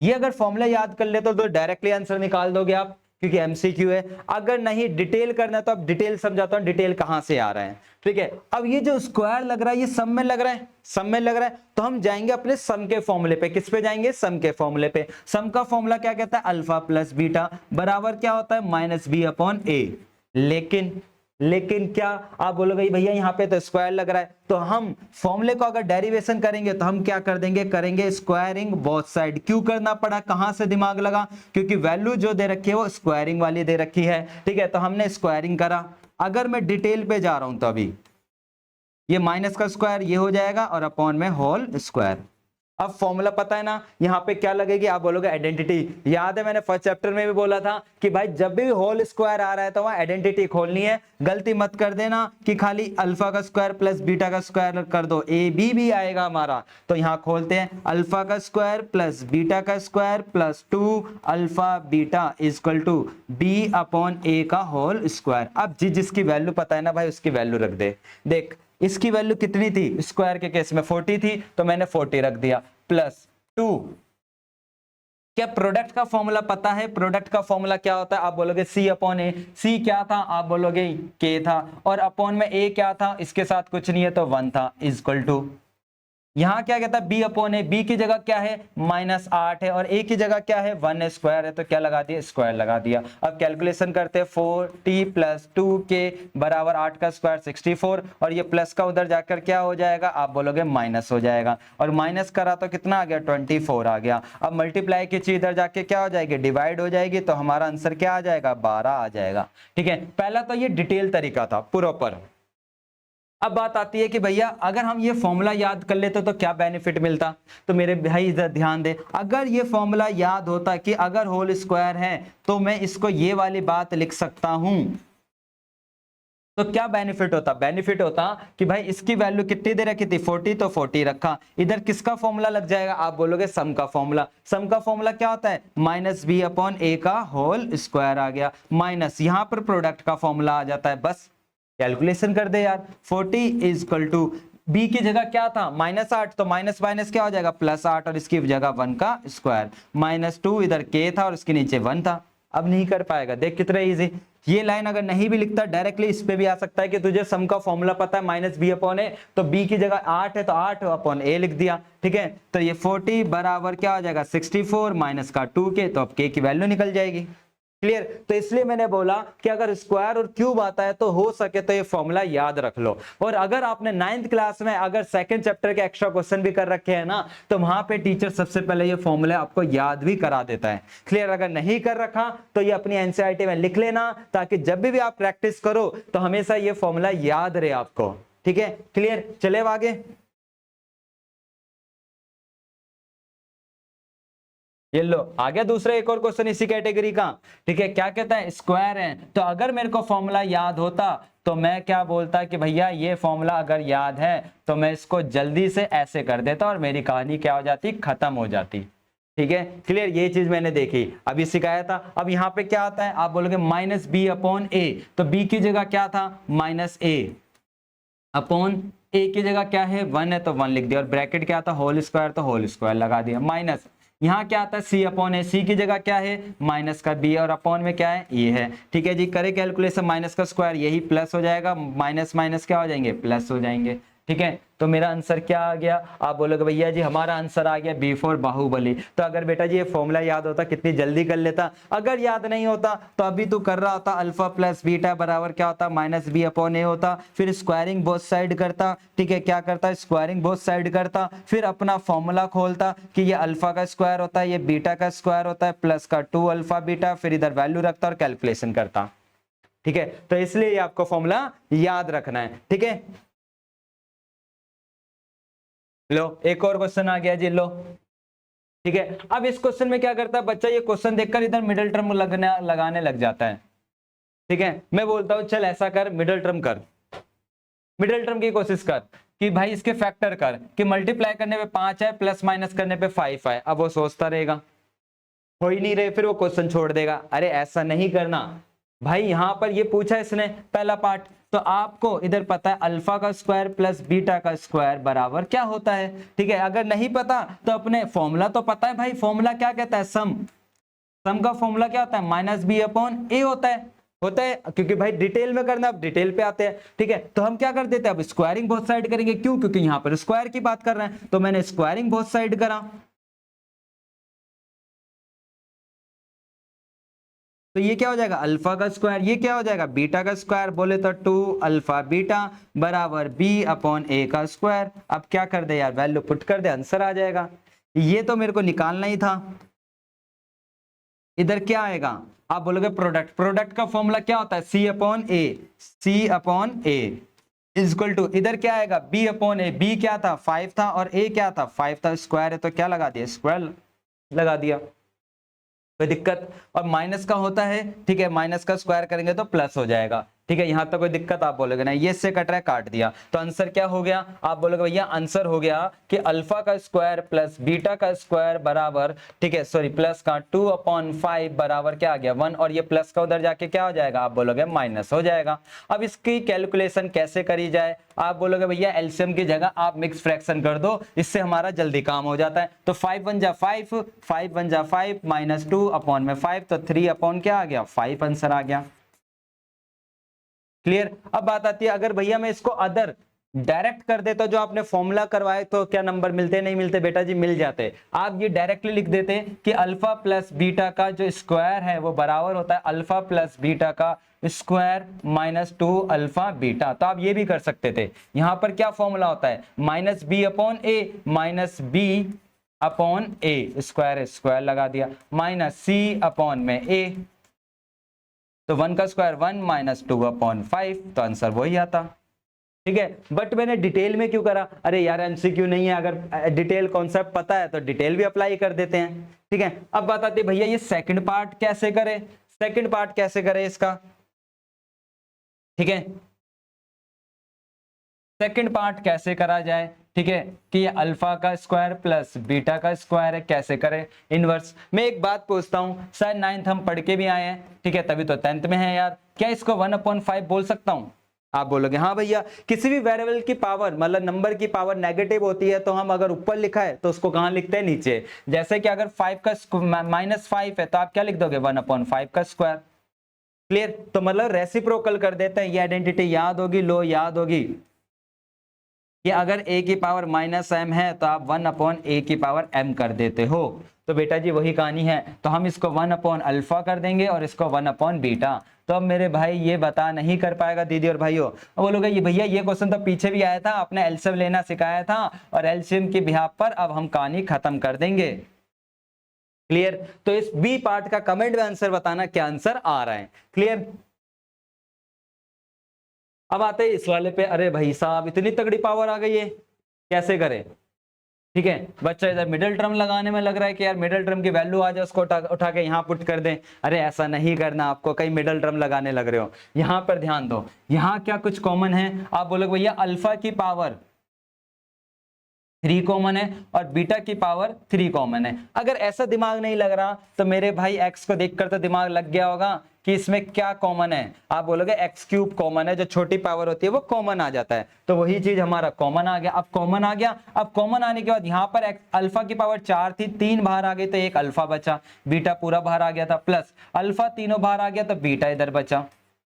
[SPEAKER 1] ये अगर फॉर्मूला याद कर लेते तो डायरेक्टली आंसर निकाल दोगे आप, क्योंकि एमसीक्यू है। अगर नहीं डिटेल करना है तो अब डिटेल समझाता हूं, डिटेल कहां से आ रहा है। ठीक है, अब ये जो स्क्वायर लग रहा है ये सम में लग रहा है, सम में लग रहा है, तो हम जाएंगे अपने सम के फॉर्मूले पे। किस पे जाएंगे? सम के फॉर्मूले पे। सम का फॉर्मूला क्या कहता है? अल्फा प्लस बीटा बराबर क्या होता है? -b अपॉन ए। लेकिन लेकिन क्या आप बोलोगे भैया यहाँ पे तो स्क्वायर लग रहा है, तो हम फॉर्मूले को अगर डेरिवेशन करेंगे तो हम क्या कर देंगे, करेंगे स्क्वायरिंग बोथ साइड। क्यों करना पड़ा, कहां से दिमाग लगा, क्योंकि वैल्यू जो दे रखी है वो स्क्वायरिंग वाली दे रखी है, ठीक है, तो हमने स्क्वायरिंग करा। अगर मैं डिटेल पे जा रहा हूं तो अभी ये माइनस का स्क्वायर ये हो जाएगा और अपॉन में होल स्क्वायर। अब फॉर्मूला पता है ना, यहाँ पे क्या लगेगी, आप बोलोगे आइडेंटिटी। याद है मैंने फर्स्ट चैप्टर में भी बोला था कि भाई जब भी होल स्क्वायर आ रहा है तो वहां आइडेंटिटी खोलनी है। गलती मत कर देना कि खाली अल्फा का स्क्वायर प्लस बीटा का स्क्वायर कर दो, ए बी भी आएगा हमारा। तो यहाँ खोलते हैं, अल्फा का स्क्वायर प्लस बीटा का square plus 2 alpha beta equal to B upon A का होल स्क्वायर। अब जिसकी वैल्यू पता है ना भाई उसकी वैल्यू रख दे। देख इसकी वैल्यू कितनी थी, स्क्वायर के केस में 40 थी, तो मैंने 40 रख दिया प्लस 2। क्या प्रोडक्ट का फॉर्मूला पता है, प्रोडक्ट का फॉर्मूला क्या होता है, आप बोलोगे सी अपॉन ए। सी क्या था, आप बोलोगे के था, और अपॉन में ए क्या था, इसके साथ कुछ नहीं है तो 1 था, इक्वल टू यहां क्या कहता है बी अपॉन ए। बी की जगह क्या है -8 है और ए की जगह क्या है 1 स्क्वायर है, तो क्या लगा दिया, स्क्वायर लगा दिया। अब कैलकुलेशन करते हैं, 40 प्लस 2 के बराबर 8 का स्क्वायर 64, और ये प्लस का उधर जाकर क्या हो जाएगा, आप बोलोगे माइनस हो जाएगा, और माइनस करा तो कितना आ गया 24 आ गया। अब मल्टीप्लाई की चीज इधर जाके क्या हो जाएगी, डिवाइड हो जाएगी, तो हमारा आंसर क्या आ जाएगा 12 आ जाएगा। ठीक है, पहला तो ये डिटेल तरीका था प्रॉपर। अब बात आती है कि भैया अगर हम ये फॉर्मूला याद कर लेते तो क्या बेनिफिट मिलता। तो मेरे भाई इधर ध्यान दे, अगर ये फॉर्मूला याद होता कि अगर होल स्क्वायर है तो मैं इसको ये वाली बात लिख सकता हूं, तो क्या बेनिफिट होता, बेनिफिट होता कि भाई इसकी वैल्यू कितनी दे रखी थी 40, तो 40 रखा। इधर किसका फॉर्मूला लग जाएगा, आप बोलोगे सम का फॉर्मूला। सम का फॉर्मूला क्या होता है, माइनस बी अपॉन ए का होल स्क्वायर आ गया, माइनस यहां पर प्रोडक्ट का फॉर्मूला आ जाता है। बस कैलकुलेशन कर दे यार, 40 इज इक्वल टू बी की जगह क्या था -8, तो माइनस माइनस क्या हो जाएगा +8, और इसकी जगह 1 का स्क्वायर, -2 इधर के था और इसके नीचे 1 था। अब नहीं कर पाएगा, देख कितना इजी। ये लाइन अगर नहीं भी लिखता डायरेक्टली इस पे भी आ सकता है कि तुझे सम का फॉर्मूला पता है माइनस बी अपॉन ए, तो बी की जगह 8 है तो 8 अपॉन ए लिख दिया। ठीक है, तो ये 40 बराबर क्या हो जाएगा 64 माइनस का 2 के, तो अब के की वैल्यू निकल जाएगी। क्लियर, तो इसलिए मैंने बोला कि अगर स्क्वायर और क्यूब आता है तो हो सके तो ये फॉर्मूला याद रख लो। और अगर आपने 9th क्लास में अगर सेकंड चैप्टर के एक्स्ट्रा क्वेश्चन भी कर रखे हैं ना, तो वहां पे टीचर सबसे पहले ये फॉर्मूला आपको याद भी करा देता है। क्लियर, अगर नहीं कर रखा तो ये अपनी एनसीईआरटी में लिख लेना, ताकि जब भी आप प्रैक्टिस करो तो हमेशा ये फॉर्मूला याद रहे आपको। ठीक है, क्लियर, चले आगे। ये लो आ गया दूसरा एक और क्वेश्चन इसी कैटेगरी का। ठीक है, क्या कहता है, स्क्वायर है, तो अगर मेरे को फॉर्मूला याद होता तो मैं क्या बोलता कि भैया ये फॉर्मूला अगर याद है तो मैं इसको जल्दी से ऐसे कर देता और मेरी कहानी क्या हो जाती, खत्म हो जाती। ठीक है, क्लियर, ये चीज मैंने देखी अभी सिखाया था। अब यहाँ पे क्या आता है, आप बोलोगे माइनस बी अपॉन ए, तो बी की जगह क्या था -a अपॉन ए की जगह क्या है 1 है तो 1 लिख दिया, और ब्रैकेट क्या था होल स्क्वायर, तो होल स्क्वायर लगा दिया, माइनस यहाँ क्या आता है सी अपॉन ए, सी की जगह क्या है माइनस का बी, और अपॉन में क्या है ये है। ठीक है जी, करे कैलकुलेशन, माइनस का स्क्वायर यही प्लस हो जाएगा, माइनस माइनस क्या हो जाएंगे, प्लस हो जाएंगे। ठीक है, तो मेरा आंसर क्या आ गया, आप बोलोगे भैया जी हमारा आंसर आ गया बी फॉर बाहुबली। तो अगर बेटा जी ये फॉर्मूला याद होता कितनी जल्दी कर लेता। अगर याद नहीं होता तो अभी तू कर रहा होता अल्फा प्लस बीटा बराबर क्या होता -b अपॉन ए होता, फिर स्क्वायरिंग बोथ साइड करता। ठीक है, क्या करता, स्क्वायरिंग बोथ साइड करता, फिर अपना फॉर्मूला खोलता कि ये अल्फा का स्क्वायर होता है, ये बीटा का स्क्वायर होता है, प्लस का 2 अल्फा बीटा, फिर इधर वैल्यू रखता और कैलकुलेशन करता। ठीक है, तो इसलिए आपको फॉर्मूला याद रखना है। ठीक है, लो एक और क्वेश्चन आ गया जी, लो। ठीक है, अब इस क्वेश्चन में क्या करता है बच्चा, ये क्वेश्चन देखकर इधर मिडिल टर्म लगाने लग जाता है। ठीक है, मैं बोलता हूं चल ऐसा कर, मिडिल टर्म कर, मिडिल टर्म की कोशिश कर कि भाई इसके फैक्टर कर कि मल्टीप्लाई करने पे 5 है प्लस माइनस करने पे 5 है। अब वो सोचता रहेगा, हो ही नहीं रहे, फिर वो क्वेश्चन छोड़ देगा। अरे ऐसा नहीं करना भाई, यहां पर ये पूछा इसने पहला पार्ट, तो आपको इधर पता है अल्फा का स्क्वायर प्लस बीटा का स्क्वायर बराबर क्या होता है। ठीक है, अगर नहीं पता तो अपने फॉर्मूला तो पता है भाई, फॉर्मूला क्या कहता है, सम। सम का फॉर्मूला क्या होता है -b अपॉन ए होता है क्योंकि भाई डिटेल में करना, अब डिटेल पे आते हैं। ठीक है, तो हम क्या कर देते हैं, अब स्क्वायरिंग बोथ साइड करेंगे। क्यों, क्योंकि यहाँ पर स्क्वायर की बात कर रहे हैं, तो मैंने स्क्वायरिंग बोथ साइड करा। तो ये क्या हो जाएगा अल्फा का स्क्वायर, ये क्या हो जाएगा बीटा का स्क्वायर, बोले तो 2 अल्फा बीटा बराबर बी अपॉन ए का स्क्वायर। अब क्या कर दे यार, वैल्यू पुट कर दे, आंसर आ जाएगा। ये तो मेरे को निकालना ही था। इधर क्या आएगा, आप बोलोगे प्रोडक्ट, प्रोडक्ट का फॉर्मूला क्या होता है C upon A, C upon A equal to, इधर क्या आएगा बी अपॉन ए, बी क्या था 5 था और ए क्या था 5 था, स्क्वायर है तो क्या लगा दिया स्क्वायर लगा दिया, कोई दिक्कत। और माइनस का होता है, ठीक है, माइनस का स्क्वायर करेंगे तो प्लस हो जाएगा, ठीक है, यहां तक कोई दिक्कत। आप बोलोगे ना ये इससे कट रहा है, काट दिया, तो आंसर क्या हो गया, आप बोलोगे भैया आंसर हो गया कि अल्फा का स्क्वायर प्लस बीटा का स्क्वायर बराबर, ठीक है सॉरी प्लस का 2/5 बराबर क्या आ गया 1, और ये प्लस का उधर जाके क्या हो जाएगा, आप बोलोगे माइनस हो जाएगा। अब इसकी कैलकुलेशन कैसे करी जाए, आप बोलोगे भैया एलसीएम की जगह आप मिक्स फ्रैक्शन कर दो, इससे हमारा जल्दी काम हो जाता है। तो 5 1 जा 5, 5 1 जा 5 माइनस 2 अपॉन में 5, तो 3 अपॉन क्या आ गया 5 आंसर आ गया। क्लियर। अब बात आती है अगर भैया मैं इसको अदर डायरेक्ट कर देता, जो आपने फॉर्मूला करवाए तो क्या नंबर मिलते नहीं मिलते, बेटा जी मिल जाते। आप ये डायरेक्टली लिख देते कि अल्फा प्लस बीटा का जो स्क्वायर है वो बराबर होता है अल्फा प्लस बीटा का स्क्वायर माइनस 2 अल्फा बीटा। तो आप ये भी कर सकते थे, यहां पर क्या फॉर्मूला होता है माइनस बी अपॉन ए, माइनस बी अपॉन ए, स्क्वायर स्क्वायर लगा दिया, माइनस सी अपॉन में ए, तो 1 का स्क्वायर 1 माइनस 2/5, तो आंसर वही आता, ठीक है। बट मैंने डिटेल में क्यों करा, अरे यार एमसीक्यू नहीं है, अगर डिटेल कॉन्सेप्ट पता है तो डिटेल भी अप्लाई कर देते हैं, ठीक है। अब बात आती है भैया ये सेकंड पार्ट कैसे करें, सेकंड पार्ट कैसे करें इसका, ठीक है, सेकंड पार्ट कैसे करा जाए, ठीक है, कि ये अल्फा का स्क्वायर प्लस बीटा का स्क्वायर है, कैसे करें इनवर्स। मैं एक बात पूछता हूं, शायद 9th हम पढ़ के भी आए हैं, ठीक है, तभी तो 10th में है यार, क्या इसको 1/5 बोल सकता हूं, आप बोलोगे हाँ भैया। किसी भी वेरिएबल की पावर मतलब नंबर की पावर नेगेटिव होती है तो हम अगर ऊपर लिखा है तो उसको कहां लिखते हैं नीचे, जैसे कि अगर 5 का -5 है तो आप क्या लिख दोगे 1/5 का स्क्वायर। क्लियर, तो मतलब रेसिप्रोकल कर देते हैं, ये आइडेंटिटी याद होगी, लो याद होगी कि अगर a की पावर -m है तो आप 1/a की पावर m कर देते हो। तो बेटा जी वही कहानी है, तो हम इसको 1/अल्फा कर देंगे और इसको 1/बीटा। तो अब मेरे भाई ये बता नहीं कर पाएगा दीदी और भाइयों, अब बोलोगे ये भैया ये क्वेश्चन तो पीछे भी आया था, आपने एलसीएम लेना सिखाया था और एलसीएम की बिहाफ पर अब हम कहानी खत्म कर देंगे। क्लियर, तो इस बी पार्ट का कमेंट में आंसर बताना क्या आंसर आ रहा है। क्लियर, अब आते हैं इस वाले पे, अरे भाई साहब इतनी तगड़ी पावर आ गई है, कैसे करें, ठीक है। बच्चा इधर मिडिल टर्म लगाने में लग रहा है कि यार मिडिल टर्म की वैल्यू आ जाए उसको उठा के यहाँ पुट कर दें, अरे ऐसा नहीं करना आपको, कहीं मिडिल टर्म लगाने लग रहे हो। यहाँ पर ध्यान दो, यहाँ क्या कुछ कॉमन है, आप बोलोगे भैया अल्फा की पावर 3 कॉमन है और बीटा की पावर 3 कॉमन है। अगर ऐसा दिमाग नहीं लग रहा तो मेरे भाई एक्स को देखकर तो दिमाग लग गया होगा कि इसमें क्या कॉमन है, आप बोलोगे एक्स क्यूब कॉमन है, जो छोटी पावर होती है वो कॉमन आ जाता है, तो वही चीज हमारा कॉमन आ गया। अब कॉमन आ गया, अब कॉमन आने के बाद यहाँ पर अल्फा की पावर 4 थी, 3 बाहर आ गई तो एक अल्फा बचा, बीटा पूरा बाहर आ गया था, प्लस अल्फा तीनों बाहर आ गया तो बीटा इधर बचा,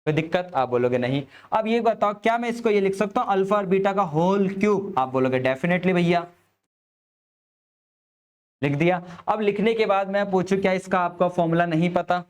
[SPEAKER 1] कोई दिक्कत, आप बोलोगे नहीं। अब ये बताओ क्या मैं इसको ये लिख सकता हूँ अल्फा और बीटा का होल क्यूब, आप बोलोगे डेफिनेटली भैया, लिख दिया। अब लिखने के बाद मैं पूछूं क्या इसका आपका फॉर्मूला नहीं पता,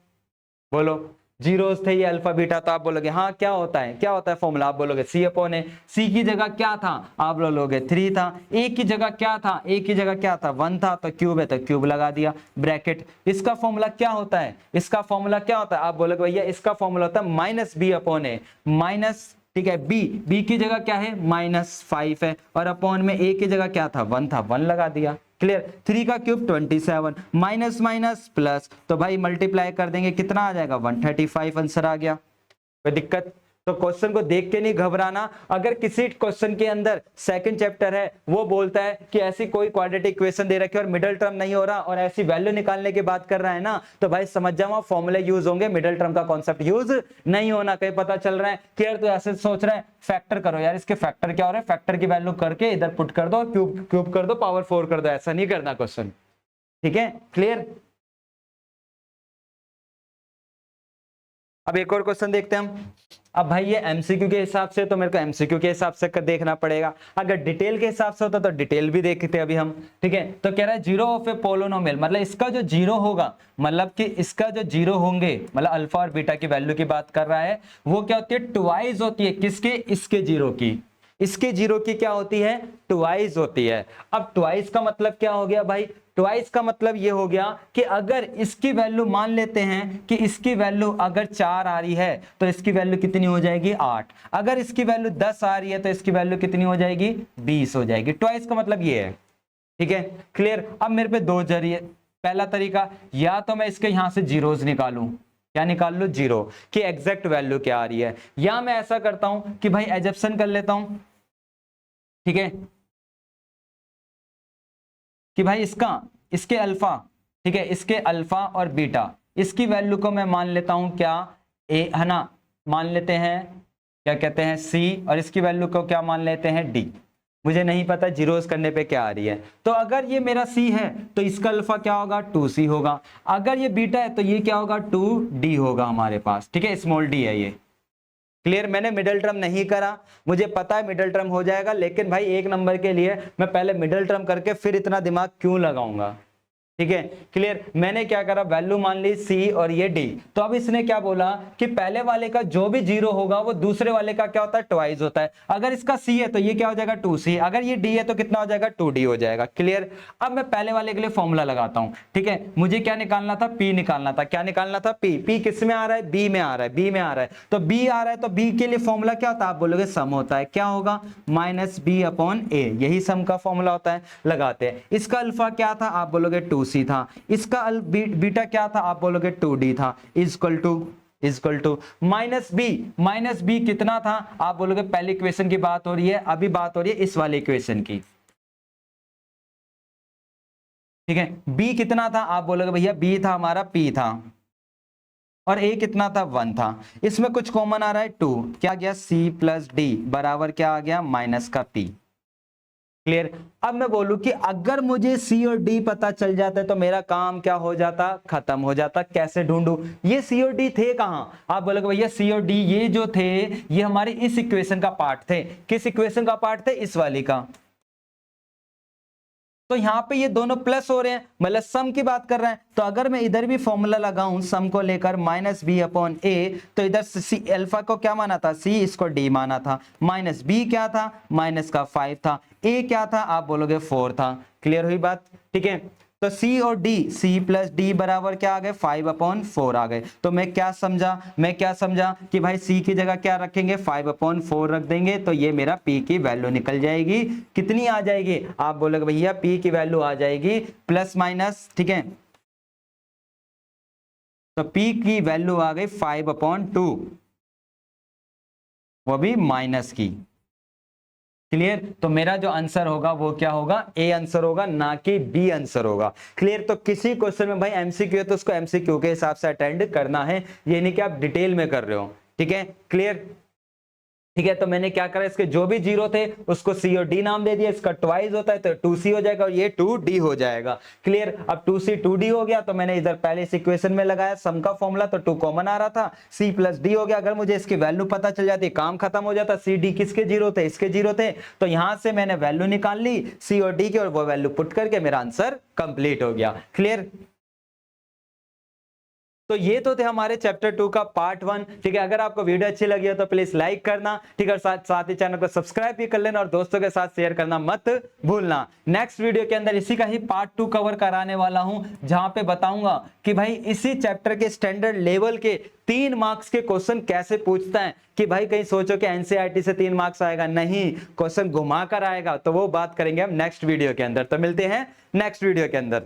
[SPEAKER 1] बोलो जीरोस थे ये अल्फा बीटा, तो आप बोलोगे हाँ क्या होता है, क्या होता है फॉर्मूला, आप बोलोगे सी अपॉन ए, सी की जगह क्या था आप बोलोगे 3 था, ए की जगह क्या था, ए की जगह क्या था 1 था, तो क्यूब है तो क्यूब लगा दिया ब्रैकेट। इसका फॉर्मूला क्या होता है, इसका फॉर्मूला क्या होता है, आप बोलोगे भैया इसका फॉर्मूला होता है माइनस बी अपॉन ए, माइनस, ठीक है, बी की जगह क्या है -5 है और अपॉन में ए की जगह क्या था 1 था, 1 लगा दिया। क्लियर, 3 का क्यूब 27, माइनस माइनस प्लस, तो भाई मल्टीप्लाई कर देंगे कितना आ जाएगा 135 आंसर आ गया, कोई दिक्कत। तो क्वेश्चन को देख के नहीं घबराना, अगर किसी क्वेश्चन के अंदर सेकंड चैप्टर है वो बोलता है कि ऐसी कोई क्वाड्रेटिक इक्वेशन दे रखी है और मिडिल टर्म नहीं हो रहा और ऐसी वैल्यू निकालने की बात कर रहा है ना, तो भाई समझ जाओ फॉर्मूले यूज होंगे, मिडिल टर्म का कॉन्सेप्ट यूज नहीं होना। कहीं पता चल रहा है कि यार तो ऐसे सोच रहा है फैक्टर करो, यार इसके फैक्टर क्या हो रहा है, फैक्टर की वैल्यू करके इधर पुट कर दो, क्यूब क्यूब कर दो, पावर 4 कर दो, ऐसा नहीं करना क्वेश्चन, ठीक है। क्लियर, अब एक और क्वेश्चन देखते हैं हम। अब भाई ये एमसीक्यू के हिसाब से तो मेरे को एमसीक्यू के हिसाब से देखना पड़ेगा, अगर डिटेल के हिसाब से होता तो डिटेल भी देखते अभी हम। ठीक है, तो कह रहा है जीरो ऑफ ए पोलिनोमियल, मतलब इसका जो जीरो होगा, मतलब कि इसका जो जीरो होंगे, मतलब अल्फा और बीटा की वैल्यू की बात कर रहा है, वो क्या होती है, ट्वाइस होती है किसके, इसके जीरो की। इसके जीरो की क्या होती है, ट्वाइस होती है। अब ट्वाइस का मतलब क्या हो गया भाई, ट्वाइस का मतलब ये हो गया कि अगर इसकी वैल्यू मान लेते हैं कि इसकी वैल्यू अगर 4 आ रही है तो इसकी वैल्यू कितनी हो जाएगी, 8। अगर इसकी वैल्यू 10 आ रही है तो इसकी वैल्यू कितनी हो जाएगी, 20 हो जाएगी। ट्वाइस का मतलब ये है। ठीक है, क्लियर। अब मेरे पे दो जरिए, पहला तरीका, या तो मैं इसके यहां से जीरोस निकालूं, क्या निकाल लो, जीरो की एग्जैक्ट वैल्यू क्या आ रही है, या मैं ऐसा करता हूं कि भाई एजप्शन कर लेता हूं। ठीक है, कि भाई इसके अल्फा, ठीक है, इसके अल्फा और बीटा, इसकी वैल्यू को मैं मान लेता हूं क्या, ए है ना, मान लेते हैं क्या कहते हैं सी, और इसकी वैल्यू को क्या मान लेते हैं डी। मुझे नहीं पता जीरोस करने पे क्या आ रही है, तो अगर ये मेरा सी है तो इसका अल्फा क्या होगा, 2c होगा। अगर ये बीटा है तो ये क्या होगा, 2d होगा हमारे पास। ठीक है, स्मॉल डी है ये। क्लियर, मैंने मिडिल टर्म नहीं करा, मुझे पता है मिडिल टर्म हो जाएगा, लेकिन भाई एक नंबर के लिए मैं पहले मिडिल टर्म करके फिर इतना दिमाग क्यों लगाऊंगा। ठीक है, क्लियर। मैंने क्या करा, वैल्यू मान ली सी और ये डी, तो अब इसने क्या बोला कि पहले वाले का जो भी जीरो होगा वो दूसरे वाले का क्या होता है, ट्वाइस होता है। अगर इसका सी है तो ये क्या हो जाएगा, 2c, अगर ये डी है तो कितना हो जाएगा, 2d हो जाएगा। क्लियर। अब मैं पहले वाले के लिए फॉर्मूला लगाता हूं। ठीक है, मुझे क्या निकालना था, p निकालना था। क्या निकालना था, p किस में आ रहा है, b में आ रहा है, b में आ रहा है, तो b आ रहा है, तो b के लिए फॉर्मूला क्या होता है, आप बोलोगे सम होता है। क्या होगा, -b/a, यही सम का फॉर्मूला होता है। लगाते हैं, इसका अल्फा क्या था, आप बोलोगे 2c था, इसका बीटा क्या था, आप बोलोगे 2d था, इक्वल टू माइनस बी कितना था, आप बोलोगे पहली इक्वेशन की बात हो रही है, अभी बात हो रही है इस वाली इक्वेशन की। ठीक है, b कितना था, आप बोलोगे भैया b था हमारा, p था, और a कितना था, 1 था। इसमें कुछ कॉमन आ रहा है 2, क्या गया, c प्लस डी बराबर क्या आ गया, माइनस का p। क्लियर। अब मैं बोलूं कि अगर मुझे सी और डी पता चल जाता है तो मेरा काम क्या हो जाता, खत्म हो जाता। कैसे ढूंढूं, ये सी और डी थे कहां, आप बोलोगे भैया सी और डी ये जो थे ये हमारी इस इक्वेशन का पार्ट थे। किस इक्वेशन का पार्ट थे, इस वाली का। तो यहां पे ये दोनों प्लस हो रहे हैं, मतलब सम की बात कर रहे हैं। तो अगर मैं इधर भी फॉर्मूला लगाऊं सम को लेकर, -b/a, तो इधर सी अल्फा को क्या माना था, c, इसको d माना था, माइनस b क्या था, -5 था, a क्या था, आप बोलोगे 4 था। क्लियर हुई बात। ठीक है, तो c और d, c प्लस डी बराबर क्या आ गए, 5/4 आ गए। तो मैं क्या समझा कि भाई c की जगह क्या रखेंगे, 5/4 रख देंगे, तो ये मेरा p की वैल्यू निकल जाएगी। कितनी आ जाएगी, आप बोलोगे भैया p की वैल्यू आ जाएगी प्लस माइनस। ठीक है, तो p की वैल्यू आ गई 5/2, वो भी माइनस की। क्लियर, तो मेरा जो आंसर होगा वो क्या होगा, ए आंसर होगा, ना कि बी आंसर होगा। क्लियर। तो किसी क्वेश्चन में भाई एमसीक्यू है तो उसको एमसीक्यू के हिसाब से अटेंड करना है, ये नहीं कि आप डिटेल में कर रहे हो। ठीक है, क्लियर। ठीक है, तो मैंने क्या करा, इसके जो भी जीरो थे उसको सी और डी नाम दे दिया, इसका ट्वाइस होता है तो 2c हो जाएगा और ये 2d हो जाएगा। क्लियर। अब 2c 2d हो गया तो मैंने इधर पहले इस इक्वेशन में लगाया सम का फॉर्मूला, तो 2 कॉमन आ रहा था, c प्लस डी हो गया। अगर मुझे इसकी वैल्यू पता चल जाती, काम खत्म हो जाता। c d किसके जीरो थे, इसके जीरो थे, तो यहां से मैंने वैल्यू निकाल ली c और d की, और वो वैल्यू पुट करके मेरा आंसर कंप्लीट हो गया। क्लियर। तो ये तो थे हमारे चैप्टर 2 का पार्ट 1। ठीक है, अगर आपको वीडियो अच्छी लगी हो तो प्लीज लाइक करना, ठीक है, साथ ही चैनल को सब्सक्राइब भी कर लेना और दोस्तों के साथ शेयर करना मत भूलना। नेक्स्ट वीडियो के अंदर इसी का ही पार्ट 2 कवर कराने वाला हूं, जहां पे बताऊंगा कि भाई इसी चैप्टर के स्टैंडर्ड लेवल के 3 मार्क्स के क्वेश्चन कैसे पूछता है। कि भाई कहीं सोचो कि एनसीईआरटी से 3 मार्क्स आएगा, नहीं, क्वेश्चन घुमा कर आएगा। तो वो बात करेंगे हम नेक्स्ट वीडियो के अंदर। तो मिलते हैं नेक्स्ट वीडियो के अंदर।